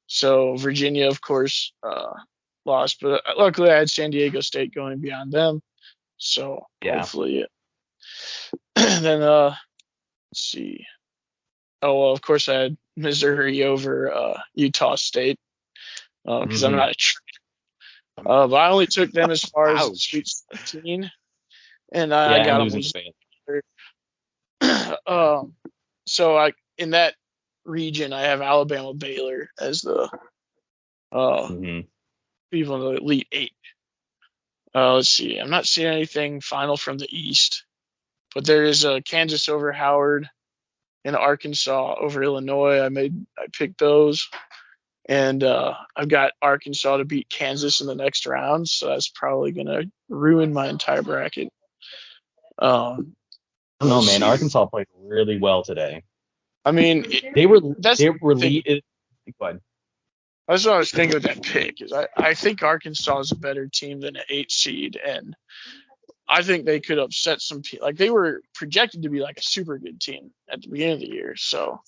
So Virginia, of course, lost, but luckily I had San Diego State going beyond them. So hopefully, then let's see. Oh well, of course I had Missouri over Utah State because I'm not a traitor. But I only took them as far as Sweet 16, and I got them. So in that region, I have Alabama Baylor as the people in the Elite Eight. Let's see. I'm not seeing anything final from the East, but there is Kansas over Howard and Arkansas over Illinois. I picked those, and I've got Arkansas to beat Kansas in the next round, so that's probably gonna ruin my entire bracket. I don't know, man. Arkansas played really well today. I mean, they were leading. Go ahead. That's what I was thinking with that pick. Is I think Arkansas is a better team than an 8 seed, and I think they could upset some people. Like they were projected to be like a super good team at the beginning of the year. So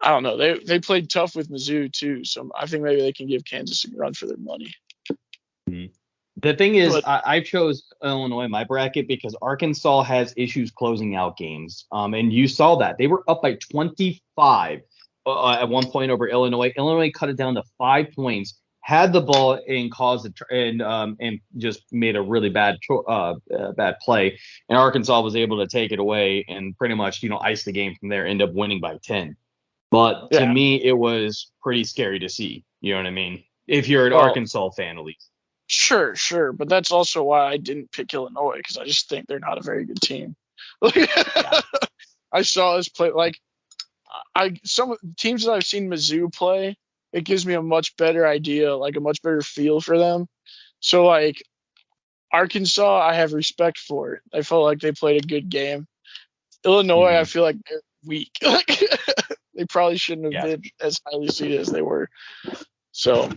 I don't know. They played tough with Mizzou too, so I think maybe they can give Kansas a run for their money. The thing is, I chose Illinois in my bracket because Arkansas has issues closing out games. And you saw that. They were up by 25 at one point over Illinois. Illinois cut it down to 5 points, had the ball and and just made a really bad play. And Arkansas was able to take it away and pretty much, ice the game from there, end up winning by 10. But to me, it was pretty scary to see. You know what I mean? If you're an Arkansas fan, at least. Sure. But that's also why I didn't pick Illinois, because I just think they're not a very good team. I saw us play some teams that I've seen Mizzou play, it gives me a much better idea, like a much better feel for them. So like Arkansas, I have respect for it. I felt like they played a good game. Illinois, I feel like they're weak. They probably shouldn't have been as highly seeded as they were. So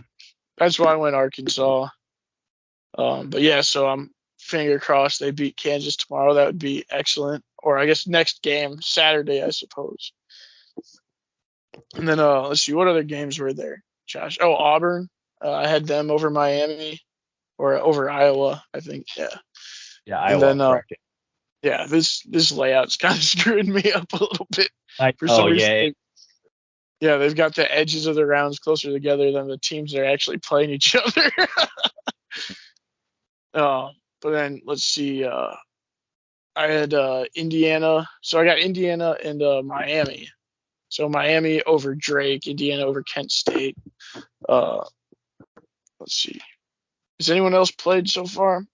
that's why I went Arkansas. But yeah, so I'm finger crossed they beat Kansas tomorrow. That would be excellent. Or I guess next game, Saturday, I suppose. And then let's see, what other games were there, Josh? Oh, Auburn. I had them over Miami or over Iowa, I think. Yeah, Iowa. And then, this layout's kind of screwing me up a little bit. For some reason. Yeah, they've got the edges of the rounds closer together than the teams that are actually playing each other. But then let's see. I had Indiana. So I got Indiana and Miami. So Miami over Drake, Indiana over Kent State. Let's see. Has anyone else played so far?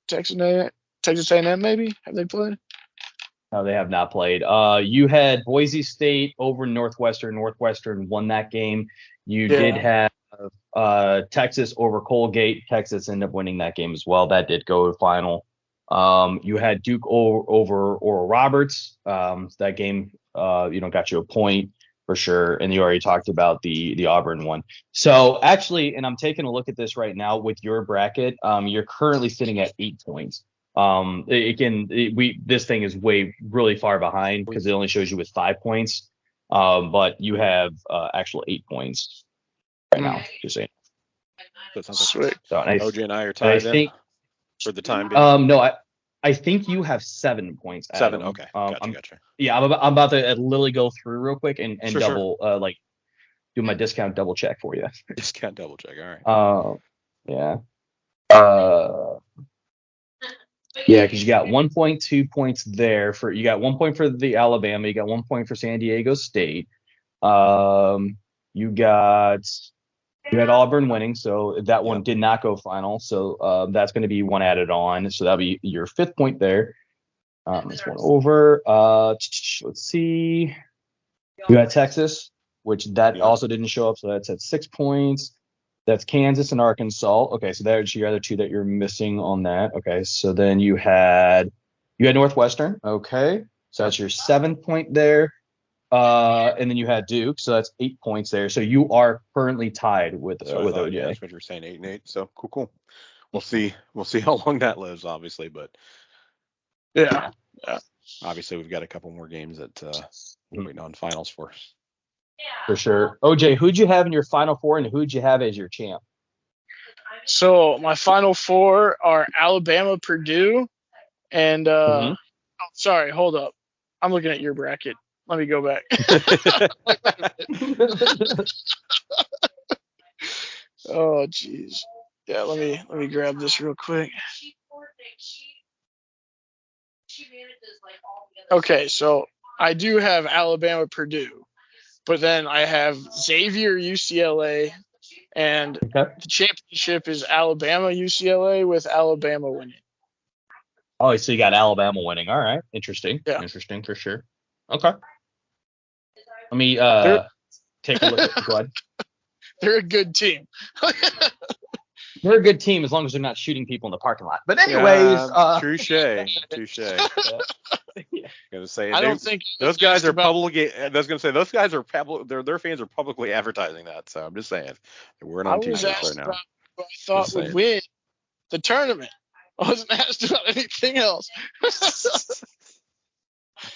Texas A&M maybe? Have they played? No, they have not played. You had Boise State over Northwestern. Northwestern won that game. You did have Texas over Colgate. Texas ended up winning that game as well. That did go to final. You had Duke over Oral Roberts. That game, got you a point for sure. And you already talked about the Auburn one. So actually, and I'm taking a look at this right now with your bracket. You're currently sitting at 8 points. This thing is really far behind because it only shows you with 5 points. But you have actual 8 points right now. Just saying. That sounds like Sweet. so OJ and I are tied then for the time being. No, I think you have 7 points. 7. Adam. Okay. Gotcha. Yeah, I'm about to literally go through real quick and Sure. double do my discount double check for you. Discount double check. All right. Yeah. Yeah, because you got 1.2 points there you got 1 point for the Alabama, you got 1 point for San Diego State. You had Auburn winning, so that one did not go final. So that's going to be one added on. So that'll be your 5th point there. This one over. Let's see. You got Texas, which also didn't show up, so that's at 6 points. That's Kansas and Arkansas. Okay, so there's your other 2 that you're missing on that. Okay, so then you had Northwestern. Okay, so that's your 7th point there. And then you had Duke, so that's 8 points there. So you are currently tied with OJ. Yeah, that's what you're saying, 8 and 8. So cool. We'll see how long that lives, obviously, but yeah. Obviously we've got a couple more games that we're waiting on finals for. For sure. OJ, who'd you have in your Final Four, and who'd you have as your champ? So my Final Four are Alabama, Purdue, and sorry, hold up. I'm looking at your bracket. Let me go back. Oh, jeez. Yeah, let me grab this real quick. Okay, so I do have Alabama, Purdue, but then I have Xavier, UCLA, and the championship is Alabama, UCLA with Alabama winning. Oh, so you got Alabama winning. All right. Interesting. Yeah. Interesting for sure. Okay. Let me take a look. Go ahead. They're a good team. They're a good team as long as they're not shooting people in the parking lot. But anyways, touche. Gonna say I don't think those guys are publicly. I was gonna say those guys are their fans are publicly advertising that. So I'm just saying we're not on t-shirts right now. Who I thought would win the tournament. I wasn't asked about anything else.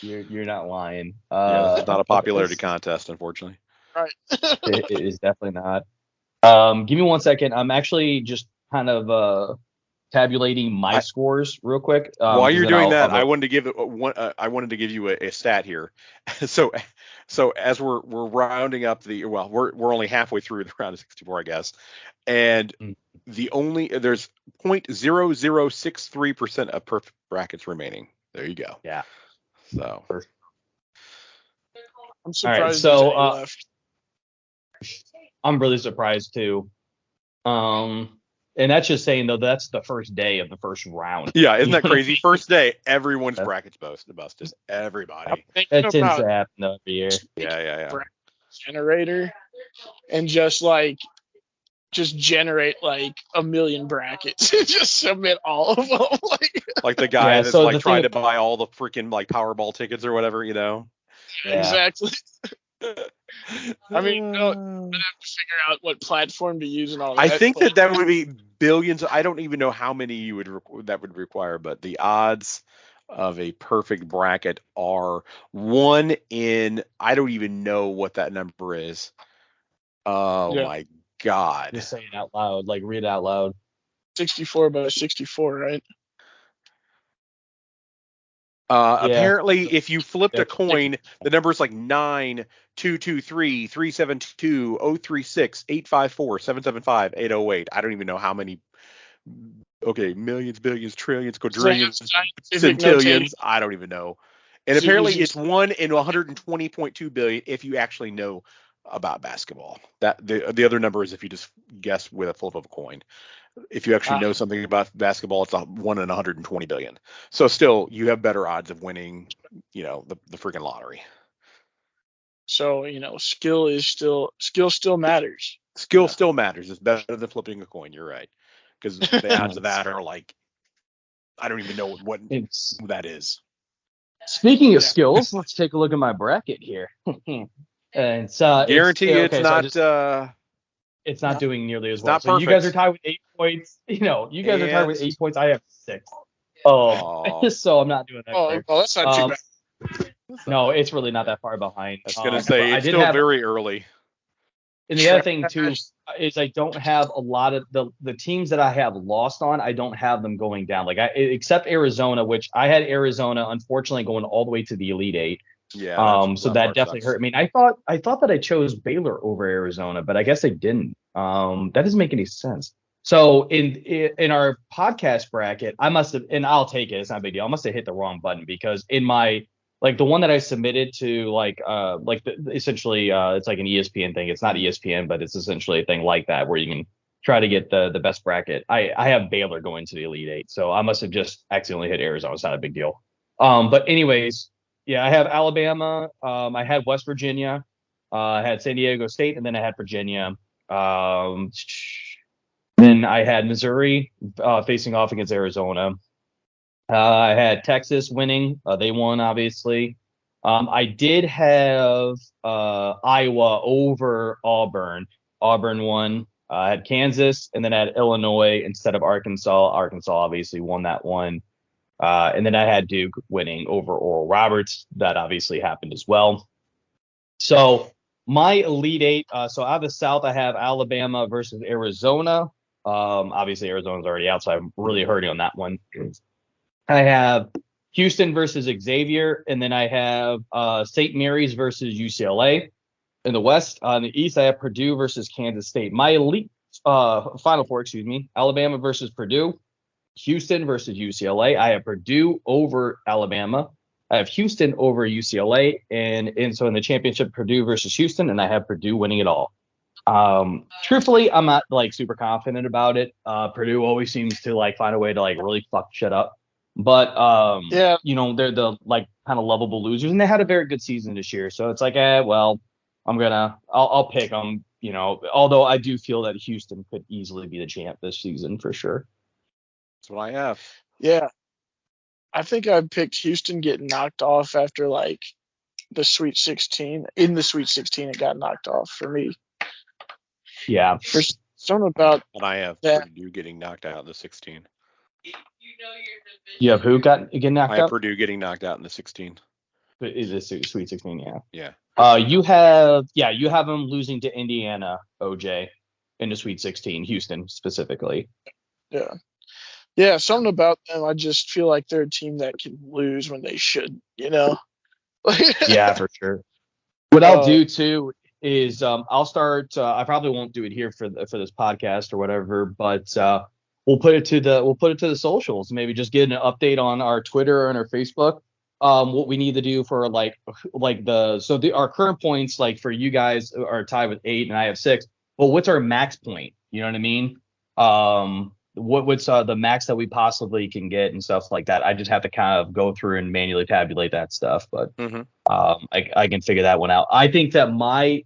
You're not lying. This is not a popularity contest, unfortunately. Right. It is definitely not. Give me 1 second. I'm actually just kind of tabulating my scores real quick. While you're doing that, I wanted to give you a stat here. So as we're rounding up we're only halfway through the round of 64, I guess, and there's 0.0063% of perfect brackets remaining. There you go. Yeah. So I'm surprised. All right, so left. I'm really surprised too. And that's just saying though that's the first day of the first round. Yeah, isn't that crazy? First day, everyo's brackets busted. Everybody. That tends to happen every year. Yeah. Generator and just generate like a million brackets. Just submit all of them. Like the guy that's trying to buy all the freaking Powerball tickets or whatever, Yeah. Exactly. I mean, I'd have to figure out what platform to use and all that. I think that would be billions. I don't even know how many that would require, but the odds of a perfect bracket are 1 in. I don't even know what that number is. Oh my God! Just say it out loud, like read it out loud. 64 by 64, right? Apparently, if you flipped a coin, the number is like 9, 2, 2, 3, 3, 7, 2, 0, 3, 6, 8, 5, 4, 7, 7, 5, 8, 0, 8. I don't even know how many. Okay, millions, billions, trillions, quadrillions, centillions. I don't even know. And apparently, it's 1 in 120.2 billion if you actually know about basketball. That the other number is if you just guess with a flip of a coin. if you actually know something about basketball, it's 1 in 120 billion. So still, you have better odds of winning, the freaking lottery. So, skill still matters. Skill still matters. It's better than flipping a coin. You're right. Because the odds of that are like, I don't even know what that is. Speaking of skills, let's take a look at my bracket here. And guarantee it's not doing nearly as it's well. not So perfect. you guys are tied with 8 points. You guys are tied with 8 points. I have 6. So I'm not doing that. Oh, that's not too bad. No, it's really not that far behind. I was gonna say it's still very early. And the other thing too is I don't have a lot of the teams that I have lost on. I don't have them going down. Except Arizona, which I had Arizona unfortunately going all the way to the Elite Eight. Yeah. So that definitely hurt. I mean, I thought that I chose Baylor over Arizona, but I guess I didn't. That doesn't make any sense. So in our podcast bracket, I must have, and I'll take it. It's not a big deal. I must have hit the wrong button because in my the one that I submitted to essentially it's like an ESPN thing. It's not ESPN, but it's essentially a thing like that where you can try to get the best bracket. I have Baylor going to the Elite Eight, so I must have just accidentally hit Arizona. It's not a big deal. But anyways. Yeah, I have Alabama. I had West Virginia. I had San Diego State, and then I had Virginia. Then I had Missouri facing off against Arizona. I had Texas winning. They won, obviously. I did have Iowa over Auburn. Auburn won. I had Kansas, and then I had Illinois instead of Arkansas. Arkansas obviously won that one. And then I had Duke winning over Oral Roberts. That obviously happened as well. So my Elite Eight. So out of the South, I have Alabama versus Arizona. Obviously, Arizona's already out, so I'm really hurting on that one. I have Houston versus Xavier, and then I have St. Mary's versus UCLA. In the West, on the East, I have Purdue versus Kansas State. My Elite Final Four, Alabama versus Purdue. Houston versus UCLA. I have Purdue over Alabama. I have Houston over UCLA, and so in the championship, Purdue versus Houston, and I have Purdue winning it all. Truthfully, I'm not super confident about it. Purdue always seems to find a way to really fuck shit up. But they're the kind of lovable losers, and they had a very good season this year. So it's I'll pick them. Although I do feel that Houston could easily be the champ this season for sure. That's what I have. Yeah. I think I picked Houston getting knocked off after the Sweet 16. In the Sweet 16, it got knocked off for me. Yeah. There's something about and I have that. Purdue getting knocked out in the 16. You have who getting knocked out? I have Purdue getting knocked out in the 16. Is it Sweet 16? Yeah. Yeah. You have them losing to Indiana, OJ, in the Sweet 16, Houston specifically. Yeah. Yeah, something about them. I just feel like they're a team that can lose when they should, Yeah, for sure. What I'll do too is I'll start. I probably won't do it here for this podcast or whatever, but we'll put it to the socials. Maybe just get an update on our Twitter and our Facebook. What we need to do for our current points, for you guys are tied with 8 and I have 6. Well, what's our max point? You know what I mean? What's the max that we possibly can get and stuff like that. I just have to kind of go through and manually tabulate that stuff, but I can figure that one out. I think that my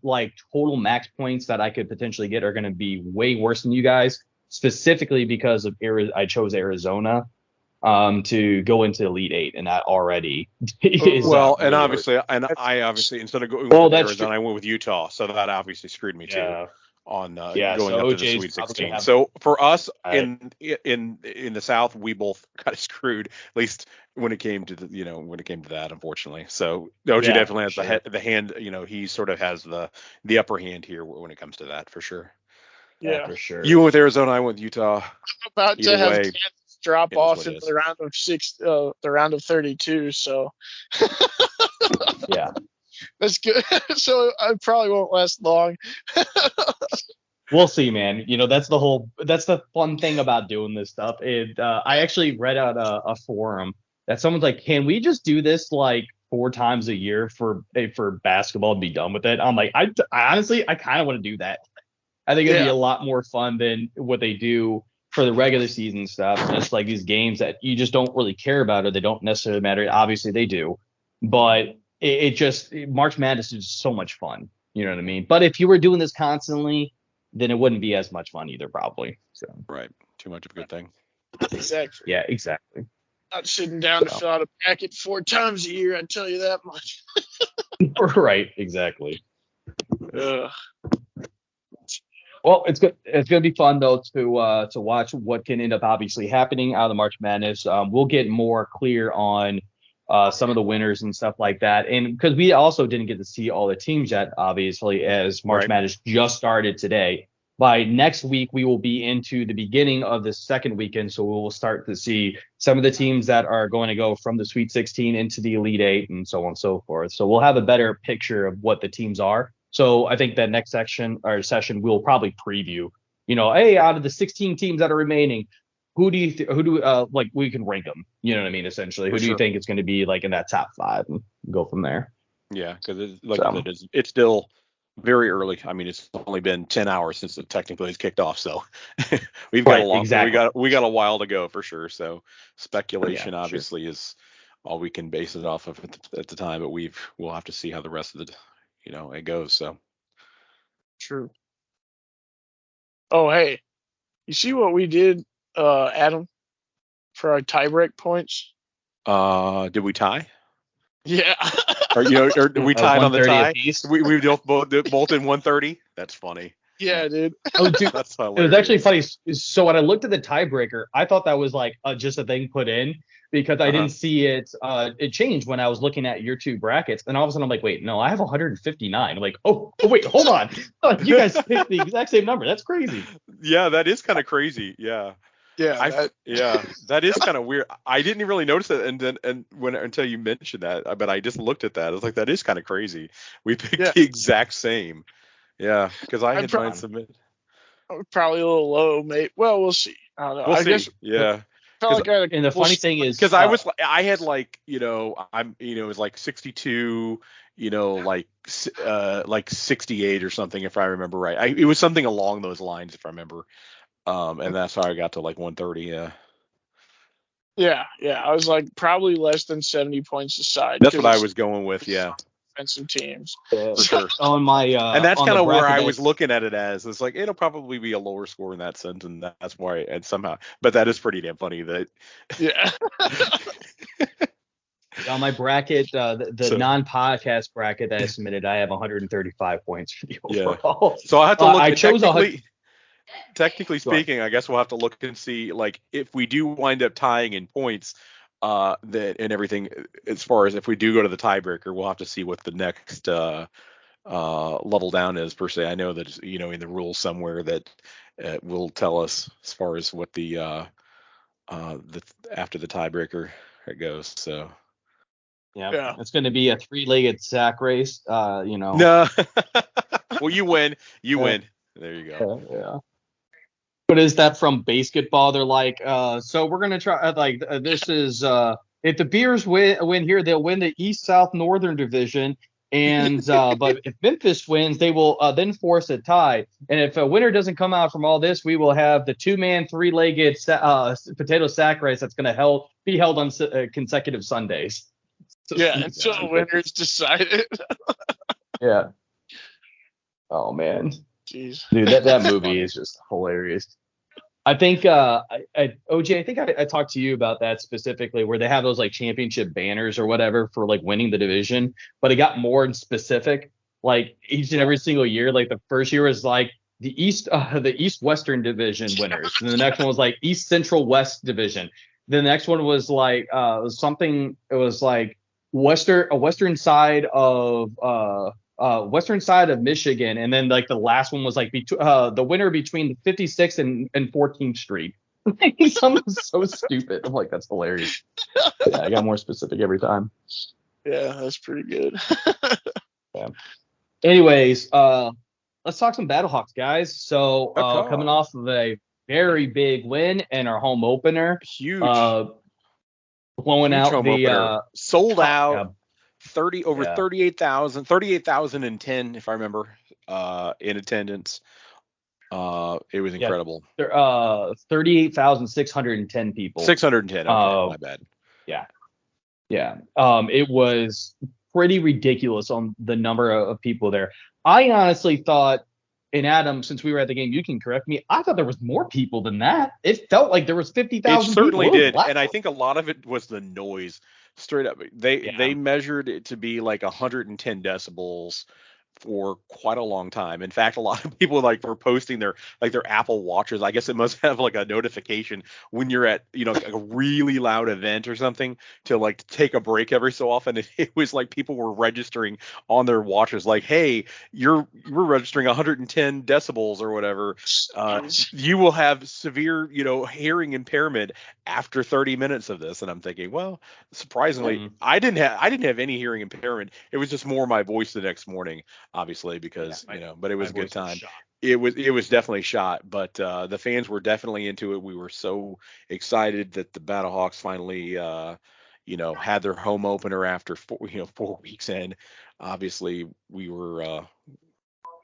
total max points that I could potentially get are going to be way worse than you guys, specifically because of I chose Arizona to go into Elite Eight, and that already is and obviously, I obviously instead of going with Arizona, I went with Utah, so that obviously screwed me too. On going up to the Sweet 16. So for us in the South, we both got screwed, at least when it came to that, unfortunately. So OJ definitely has the hand. He sort of has the upper hand here when it comes to that, for sure. Yeah, for sure. You went with Arizona, I went with Utah. I'm about to have Kansas drop off in the round of the round of 32. So yeah. That's good. So I probably won't last long. We'll see, man. That's the fun thing about doing this stuff. I actually read out a forum that someone's like, can we just do this 4 times a year for basketball and be done with it? I'm like, I honestly, I kind of want to do that. I think it'd be a lot more fun than what they do for the regular season stuff. And it's like these games that you just don't really care about or they don't necessarily matter. Obviously they do, but it just March Madness is so much fun. You know what I mean? But if you were doing this constantly, then it wouldn't be as much fun either, probably. So right, too much of a good thing. Exactly. Yeah, exactly. Not sitting down to fill out a packet 4 times a year, I tell you that much. Right, exactly. Well, it's good. It's gonna be fun though to watch what can end up obviously happening out of the March Madness. We'll get more clear on some of the winners and stuff like that, and because we also didn't get to see all the teams yet, obviously, as March Madness just started today. By next week, we will be into the beginning of the second weekend, so we will start to see some of the teams that are going to go from the Sweet 16 into the Elite Eight and so on and so forth. So we'll have a better picture of what the teams are. So I think that next session we'll probably preview, hey, out of the 16 teams that are remaining, who do like we can rank them? You know what I mean? Essentially, who do you think is going to be like in that top 5 and go from there? Yeah, because it's still very early. I mean, it's only been 10 hours since it technically has kicked off, so we've got we got a while to go for sure. So speculation obviously is all we can base it off of at the time, but we'll have to see how the rest of the it goes. So true. Oh, hey, you see what we did, Adam, for our tiebreak points? Did we tie? Yeah. Or we tied on the tie. We both in 130. That's funny. Yeah, dude. Oh, dude, that's hilarious. It was actually funny. So when I looked at the tiebreaker, I thought that was like just a thing put in because I didn't see it. It changed when I was looking at your 2 brackets, and all of a sudden I'm like, wait, no, I have 159. I'm like, oh wait, hold on. You guys picked the exact same number. That's crazy. Yeah, that is kind of crazy. Yeah. Yeah, that is kind of weird. I didn't really notice it, until you mentioned that. But I just looked at that. I was like, that is kind of crazy. We picked the exact same. Yeah, because I had mine submitted. Probably a little low, mate. Well, we'll see. I don't know. We'll see. Guess, yeah. And the funny thing is, because I had like it was like 62. Like 68 or something, if I remember right. It was something along those lines, if I remember. And that's how I got to like 130. Yeah. I was like probably less than 70 points aside. That's what I was going with. Yeah. Defensive teams. For sure. On my and that's kind of where I was looking at it as. It's like it'll probably be a lower score in that sense, and that's why. And somehow, but that is pretty damn funny that. Yeah. On my bracket, the non-podcast bracket that I submitted, I have 135 points for the overall. So I have to look. I chose technically speaking, I guess we'll have to look and see, like, if we do wind up tying in points, that and everything, as far as if we do go to the tiebreaker, we'll have to see what the next level down is per se. I know that in the rules somewhere that will tell us as far as what the after the tiebreaker it goes. So. Yeah, it's going to be a 3-legged sack race. No. Well, you win. You win. There you go. Yeah. But is that from basketball? They're like, so we're gonna try. This is if the Bears win here, they'll win the East, South, Northern division. And but if Memphis wins, they will then force a tie. And if a winner doesn't come out from all this, we will have the 2-man 3-legged potato sack race that's going to be held on consecutive Sundays. So, until the winner's decided. Yeah. Oh man. Jeez. Dude, that movie is just hilarious. I think OJ, I think I talked to you about that specifically, where they have those like championship banners or whatever for like winning the division, but it got more specific. Like each and every single year, like the first year was like the East Western division winners, and the next one was like East Central West division. Then the next one was like western side of Michigan, and then like the last one was like the winner between 56th and 14th Street. Something so stupid. I'm like, that's hilarious. Yeah, I got more specific every time. Yeah, that's pretty good. Yeah. Anyways, let's talk some Battlehawks, guys. So coming off of a very big win in our home opener, huge, blowing huge out home the opener. Sold out. 38,010 if I remember in attendance. It was incredible. 38,610 people. 610. Okay, my bad. Yeah. It was pretty ridiculous on the number of people there. I honestly thought, and Adam, since we were at the game, you can correct me. I thought there was more people than that. It felt like there was 50,000 people. It certainly did, and I think a lot of it was the noise. Straight up, they measured it to be like 110 decibels for quite a long time. In fact, a lot of people were posting their Apple Watches. I guess it must have like a notification when you're at like a really loud event or something to take a break every so often. It was like people were registering on their watches like, hey, we're registering 110 decibels or whatever. You will have severe hearing impairment after 30 minutes of this. And I'm thinking, well, surprisingly, I didn't have any hearing impairment. It was just more my voice the next morning. Obviously, because but it was a good time. It was definitely shot, but the fans were definitely into it. We were so excited that the Battlehawks finally had their home opener after 4 weeks in. Obviously, we were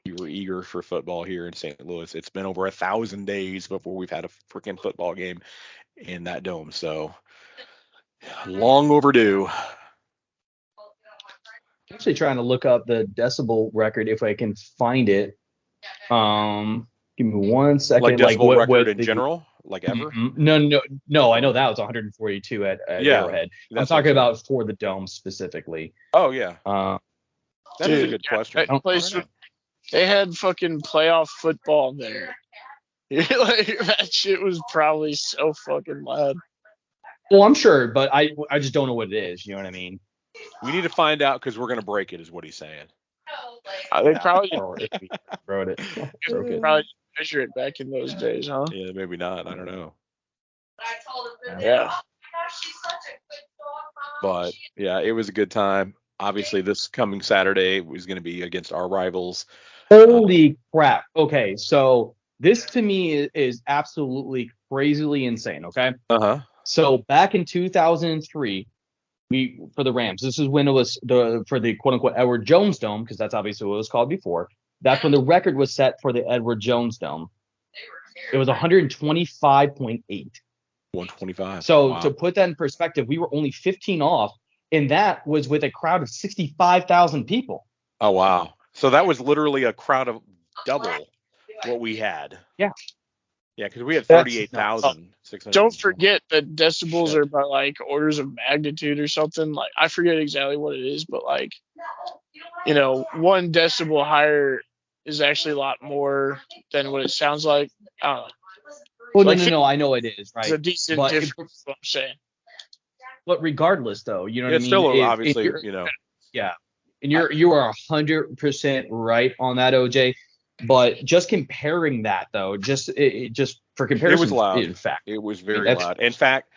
eager for football here in St. Louis. It's been over 1,000 days before we've had a freaking football game in that dome, so long overdue. Actually trying to look up the decibel record if I can find it. Give me 1 second. Like decibel record in general, like ever? No. I know that was 142 at Arrowhead. I'm talking about for the dome specifically. Oh yeah. That is a good question. They had fucking playoff football there. That shit was probably so fucking loud. Well, I'm sure, but I just don't know what it is. You know what I mean? We need to find out because we're going to break it, is what he's saying. They probably wrote it. Probably measure it back in those days, huh? Yeah, maybe not. I don't know. Yeah. But yeah, it was a good time. Obviously, this coming Saturday was going to be against our rivals. Holy crap! Okay, so this to me is absolutely crazily insane. Okay. So back in 2003. For the Rams, this is when it was for the quote unquote Edward Jones Dome, because that's obviously what it was called before. That's when the record was set for the Edward Jones Dome. It was 125.8. 125. So to put that in perspective, we were only 15 off, and that was with a crowd of 65,000 people. Oh wow! So that was literally a crowd of double what we had. Yeah. Yeah, because we had 38,600. Don't forget that decibels are by orders of magnitude or something. I forget exactly what it is, but 1 decibel higher is actually a lot more than what it sounds like. I don't know. Well, no, I know it is, right? It's a decent difference, is what I'm saying. But regardless, though, you know what I mean? It's still obviously, Yeah, and you are 100% right on that, OJ. But just comparing that, though, just for comparison, it was loud. In fact, it was very loud. In fact,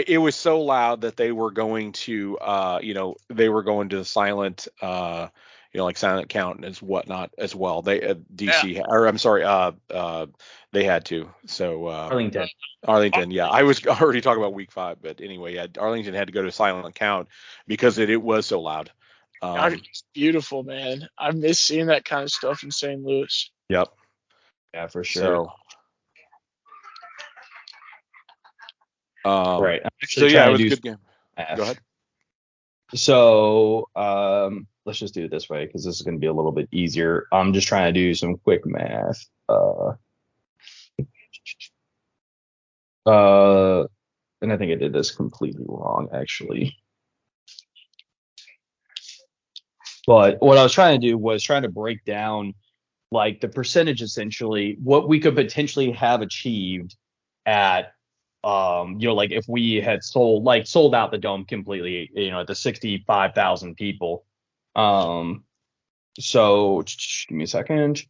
it was so loud that they were going to, the silent, silent count and whatnot as well. They DC, or I'm sorry, they had to. So Arlington, yeah. I was already talking about Week 5, but anyway, yeah, Arlington had to go to silent count because it was so loud. It's beautiful, man. I miss seeing that kind of stuff in St. Louis. Yep. Yeah, for sure. Right. So yeah, it was a good game. Go ahead. So let's just do it this way because this is going to be a little bit easier. I'm just trying to do some quick math. And I think I did this completely wrong, actually. But what I was trying to do was trying to break down the percentage, essentially, what we could potentially have achieved at, if we had sold out the dome completely, at the 65,000 people. So give me a second.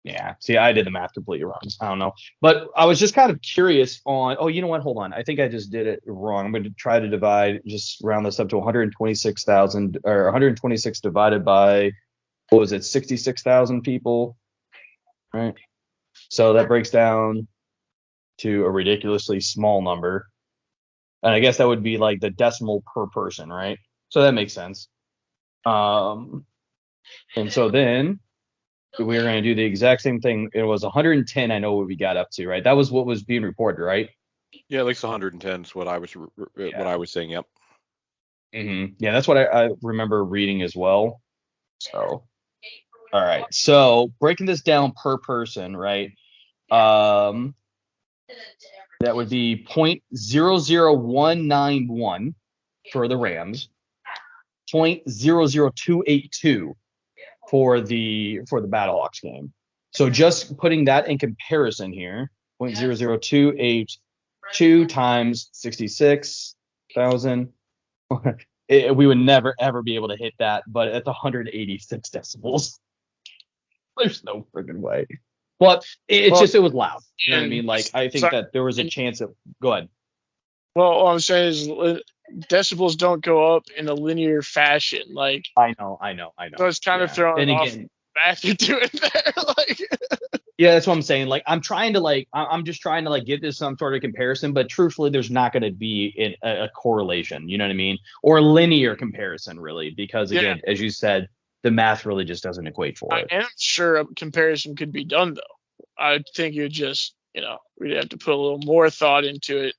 Yeah, see, I did the math completely wrong. I don't know. But I was just kind of curious on, you know what? Hold on. I think I just did it wrong. I'm going to try to just round this up to 126,000 or 126 divided by, 66,000 people, right? So that breaks down to a ridiculously small number. And I guess that would be the decimal per person, right? So that makes sense. And so then we're going to do the exact same thing. It was 110. I know what we got up to, right? That was what was being reported, right? Yeah, at least 110 is what I was what I was saying. Yep. Mm-hmm. Yeah, that's what I remember reading as well. So, all right. So breaking this down per person, right? That would be 0.00191 for the Rams, 0.00282 for the Battlehawks game. So just putting that in comparison here, 0.00282 times 66,000. We would never ever be able to hit that, but it's 186 decibels. There's no friggin' way. But it was loud. You know what I mean? Like, I think that there was a chance of. Go ahead. Well, what I'm saying is decibels don't go up in a linear fashion. Like, I know. So it's kind of throwing off the math you're doing there. Like, yeah, that's what I'm saying. Like, I'm just trying to get this some sort of comparison, but truthfully, there's not going to be a correlation. You know what I mean? Or a linear comparison, really, because again, as you said, the math really just doesn't equate for it. I am sure a comparison could be done, though. I think you just, we'd have to put a little more thought into it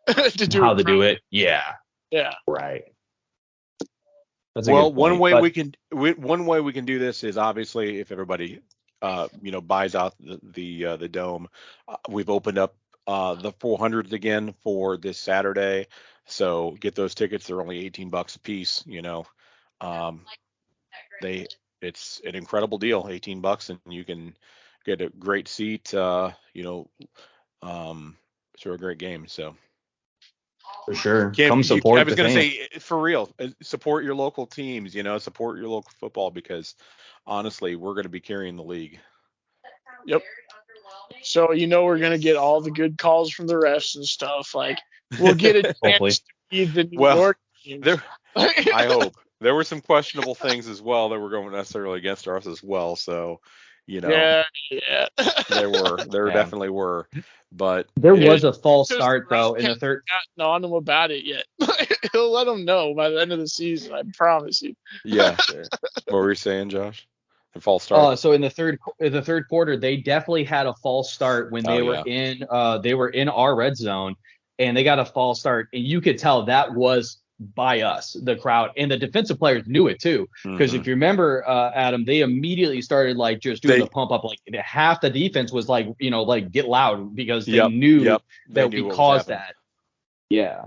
to do it. Yeah. Right. Well, one way we can do this is obviously if everybody buys out the dome. We've opened up the 400s again for this Saturday, so get those tickets. They're only $18 a piece. It's an incredible deal, $18, and you can get a great seat. To a great game. So. For sure. Come support. I was going to say, for real, support your local teams, support your local football, because honestly, we're going to be carrying the league. Yep. So, we're going to get all the good calls from the refs and stuff. Like, we'll get a chance to be the New York teams. I hope. There were some questionable things as well that were going necessarily against us as well. So, Yeah. There definitely were. But there was a false start though in the third. Not on him about it yet. He'll let them know by the end of the season. I promise you. Yeah. What were you saying, Josh? The false start. So in the third quarter, they definitely had a false start when they were in our red zone, and they got a false start, and you could tell that was by us, the crowd, and the defensive players knew it too, because if you remember, Adam, they immediately started doing the pump up. Like half the defense was get loud, because they knew that we caused that. Yeah.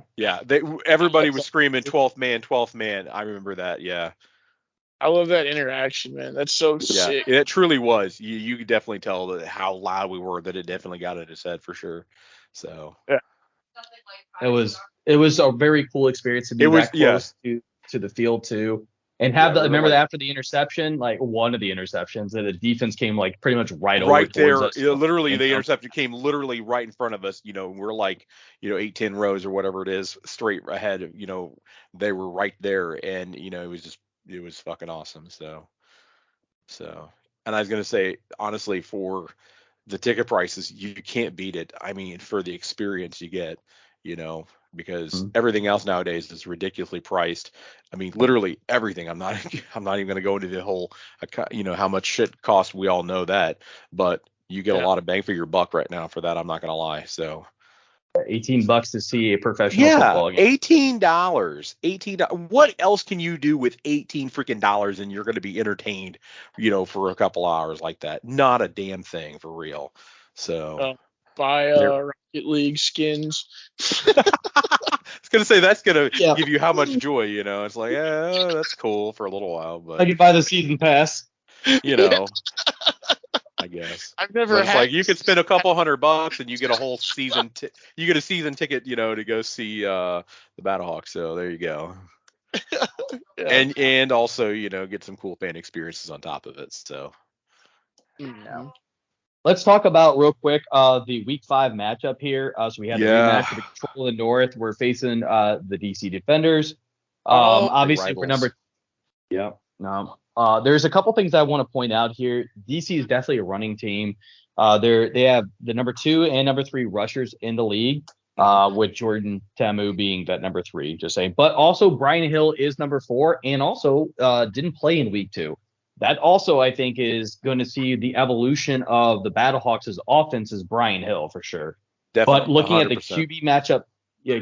Everybody was screaming 12th man. I remember that. Yeah. I love that interaction, man. That's so sick. It truly was. You could definitely tell how loud we were, that it definitely got in his head for sure. So it was a very cool experience to be that close to the field too, and have remember that after the interception, one of the interceptions, that the defense came pretty much right over there. Us. Literally, the interception came literally right in front of us. We're 8-10 rows or whatever it is straight ahead. They were right there, and it was fucking awesome. So, and I was gonna say, honestly, for the ticket prices, you can't beat it. I mean, for the experience you get, because everything else nowadays is ridiculously priced. I mean, literally everything. I'm not even going to go into the whole, how much shit costs. We all know that, but you get a lot of bang for your buck right now for that. I'm not going to lie. So $18 to see a professional football game. $18. What else can you do with $18 freaking dollars, and you're going to be entertained, for a couple hours like that? Not a damn thing, for real. So buy Rocket League skins. I was gonna say that's gonna give you how much joy, It's like, that's cool for a little while, but I could buy the season pass. I guess I've never had. You could spend a couple $100 and you get a whole season. You get a season ticket, to go see the Battlehawks. So there you go. And also, get some cool fan experiences on top of it. So. Yeah. Let's talk about real quick the Week 5 matchup here. So we had the rematch for the Control of the North. We're facing the DC Defenders. Obviously for number. Yeah. No. There's a couple things I want to point out here. DC is definitely a running team. They have the number 2 and number 3 rushers in the league, with Jordan Tamu being that number 3. Just saying. But also Brian Hill is number 4, and also didn't play in Week 2. that also, I think, is going to see the evolution of the Battlehawks' offense is Brian Hill for sure. Definitely, but looking 100%. at the QB matchup,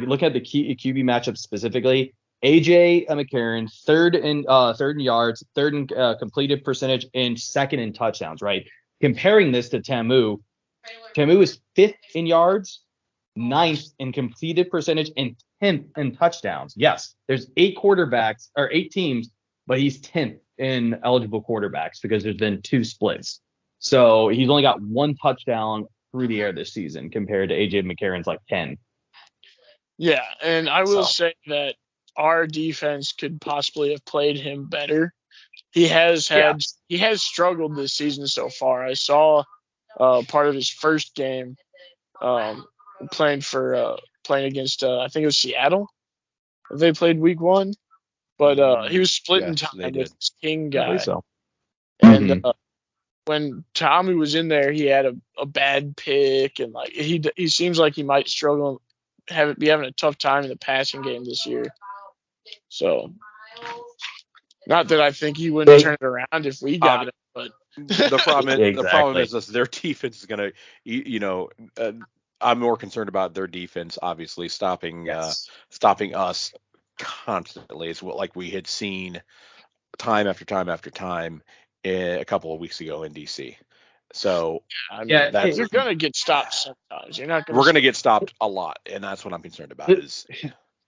look at the QB matchup specifically. AJ McCarron, third in yards, third in completed percentage, and second in touchdowns. Right. Comparing this to Tamu is fifth in yards, ninth in completed percentage, and 10th in touchdowns. Yes, there's 8 teams, but he's 10th in eligible quarterbacks because there's been 2 splits. So he's only got 1 touchdown through the air this season compared to AJ McCarron's like 10. Yeah, and I will say that our defense could possibly have played him better. He has struggled this season so far. I saw part of his first game playing against I think it was Seattle. They played week 1, but he was splitting time with this King guy. So. And when Tommy was in there, he had a bad pick, and like he seems like he might struggle, be having a tough time in the passing game this year. So, not that I think he wouldn't turn it around if we got it, but the problem is their defense is gonna, I'm more concerned about their defense, obviously stopping us constantly. Is what like we had seen time after time after time a couple of weeks ago in DC. So you're gonna get stopped sometimes. You're not. We're gonna get stopped a lot, and that's what I'm concerned about.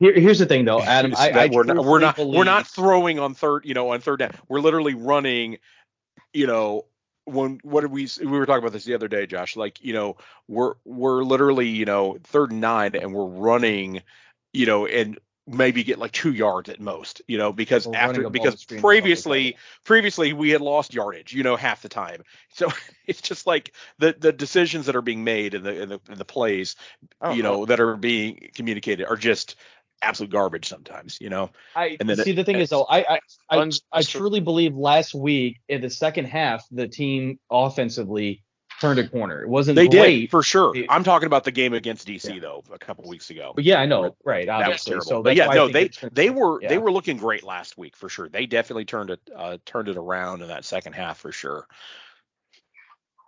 Here's the thing, though, Adam. We're not throwing on third down. We're literally running. We were talking about this the other day, Josh. Like, we're literally 3rd and 9, and we're running, and maybe get like 2 yards at most, because previously we had lost yardage, half the time. So it's just like the decisions that are being made in the plays, that are being communicated are just absolute garbage sometimes, The thing is, though, I truly believe last week in the second half, the team offensively turned a corner. It wasn't they great. Did, for sure. I'm talking about the game against DC, though, a couple weeks ago. But I know. Right. That was terrible. So they were looking great last week, for sure. They definitely turned it around in that second half, for sure.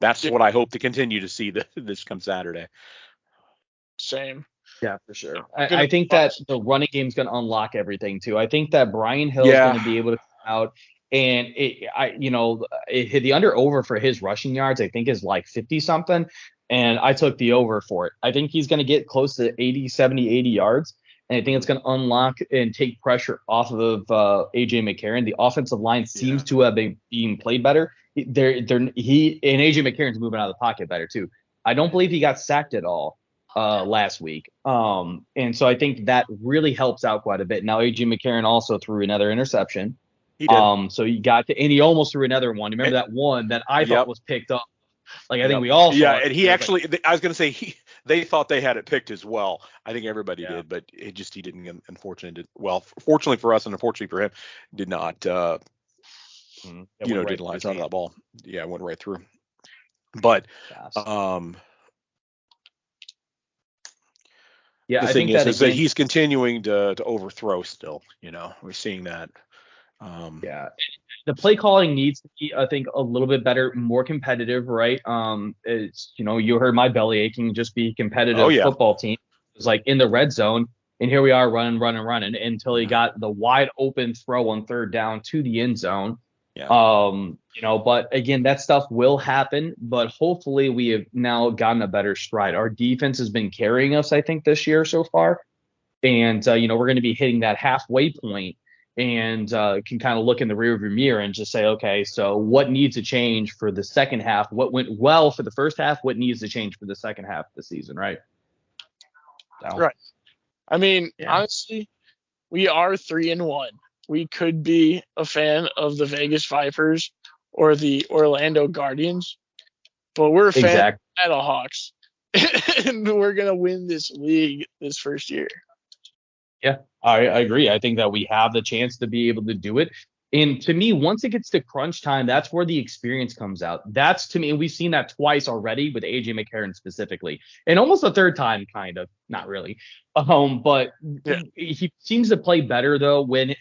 That's what I hope to continue to see this come Saturday. Same. Yeah, for sure. I think that the running game is going to unlock everything too. I think that Brian Hill is going to be able to come out and it hit the over for his rushing yards. I think is like 50 something, and I took the over for it. I think he's going to get close to 80 yards, and I think it's going to unlock and take pressure off of AJ McCarron. The offensive line seems to have been being played better. He and AJ McCarron's moving out of the pocket better too. I don't believe he got sacked at all last week. And so I think that really helps out quite a bit. Now AJ McCarron also threw another interception. He did. So and he almost threw another one. Remember that one that I thought was picked up? Like I think we all saw it. And he actually I was going to say they thought they had it picked as well. I think everybody did, but he didn't, unfortunately. Fortunately for us and unfortunately for him, did not didn't line out of that ball. Yeah, it went right through. But the thing is that he's continuing to overthrow still. We're seeing that. The play calling needs to be, I think, a little bit better, more competitive, right? It's you heard my belly aching, just be competitive football team. It's like in the red zone, and here we are running until he got the wide open throw on 3rd down to the end zone. But again, that stuff will happen, but hopefully we have now gotten a better stride. Our defense has been carrying us, I think, this year so far. And, we're going to be hitting that halfway point and can kind of look in the rearview mirror and just say, okay, so what needs to change for the second half? What went well for the first half? What needs to change for the second half of the season, right? So. Right. I mean, honestly, we are 3-1. We could be a fan of the Vegas Vipers or the Orlando Guardians, but we're a fan of the Battlehawks, and we're going to win this league this first year. Yeah, I agree. I think that we have the chance to be able to do it. And to me, once it gets to crunch time, that's where the experience comes out. That's to me, and we've seen that twice already with AJ McCarron specifically, and almost a third time, kind of, not really. But he seems to play better though when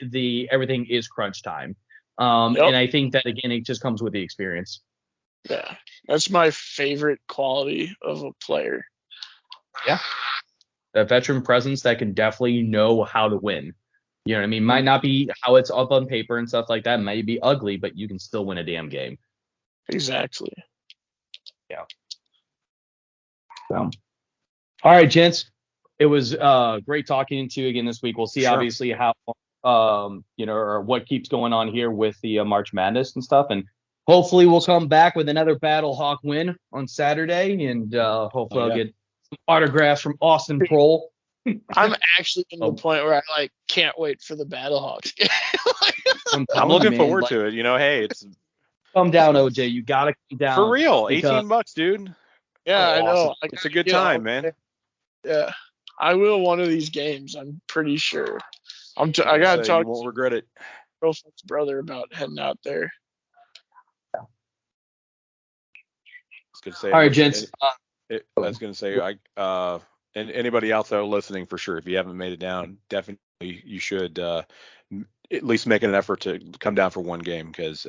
everything is crunch time. And I think that, again, it just comes with the experience. Yeah, that's my favorite quality of a player. Yeah. A veteran presence that can definitely know how to win. You know what I mean? Might not be how it's up on paper and stuff like that. Might be ugly, but you can still win a damn game. Exactly. Yeah. So, all right, gents. It was great talking to you again this week. We'll see, obviously, how or what keeps going on here with the March Madness and stuff, and hopefully we'll come back with another Battlehawk win on Saturday, and hopefully I'll get some autographs from Austin Prohl. I'm actually in the point where I can't wait for the Battlehawks. I'm looking forward to it. Hey, it's come down, OJ. You gotta come down for real. $18, dude. Yeah, I know. It's a good time, man. Yeah, I will one of these games. I'm pretty sure. I gotta talk. You won't regret it. Girlfriend's brother about heading out there. I was gonna say. All right, gents. I was gonna say, and anybody out there listening, for sure, if you haven't made it down, definitely you should at least make an effort to come down for one game, because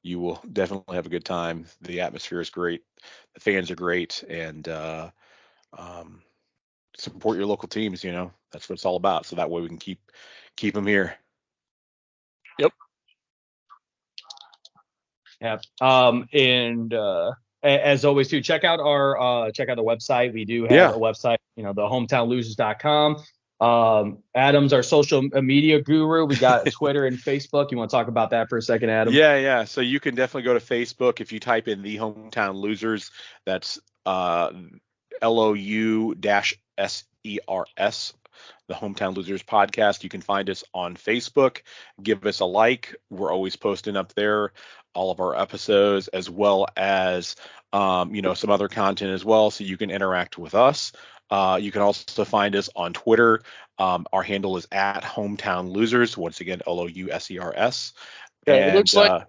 you will definitely have a good time. The atmosphere is great, the fans are great, and support your local teams. That's what it's all about. So that way we can keep them here. Yep. Yeah. And as always, too, check out our website. We do have a website, the hometownlosers.com. Adam's our social media guru. We got Twitter and Facebook. You want to talk about that for a second, Adam? Yeah. So you can definitely go to Facebook if you type in the Hometown Losers. That's LOU-SERS, the Hometown Losers podcast. You can find us on Facebook. Give us a like. We're always posting up there all of our episodes, as well as some other content as well, so you can interact with us. You can also find us on Twitter. Our handle is at Hometown Losers. Once again, LOUSERS. Yeah, it looks like.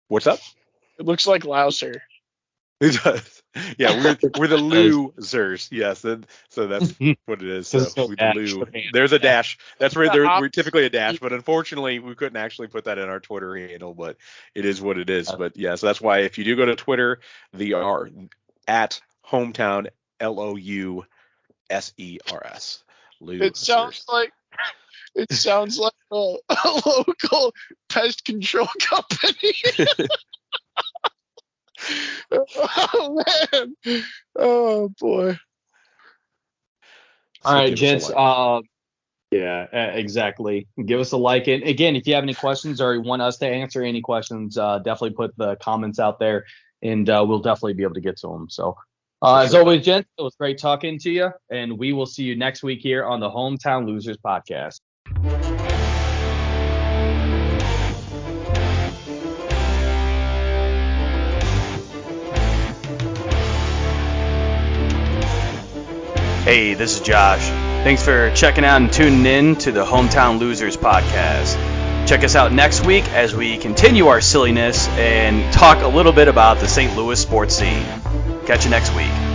What's up? It looks like Louser. It does. Yeah, we're the losers. Yes, so that's what it is. So we there's a dash. That's where we're typically a dash, but unfortunately we couldn't actually put that in our Twitter handle, but it is what it is. But yeah, so that's why if you do go to Twitter, they are at Hometown LOUSERS. It sounds like a local pest control company. Oh man! Oh boy! All right, gents. Exactly. Give us a like. And again, if you have any questions or you want us to answer any questions, definitely put the comments out there, and we'll definitely be able to get to them. So, as always, gents, it was great talking to you, and we will see you next week here on the Hometown Losers podcast. Hey, this is Josh. Thanks for checking out and tuning in to the Hometown Losers podcast. Check us out next week as we continue our silliness and talk a little bit about the St. Louis sports scene. Catch you next week.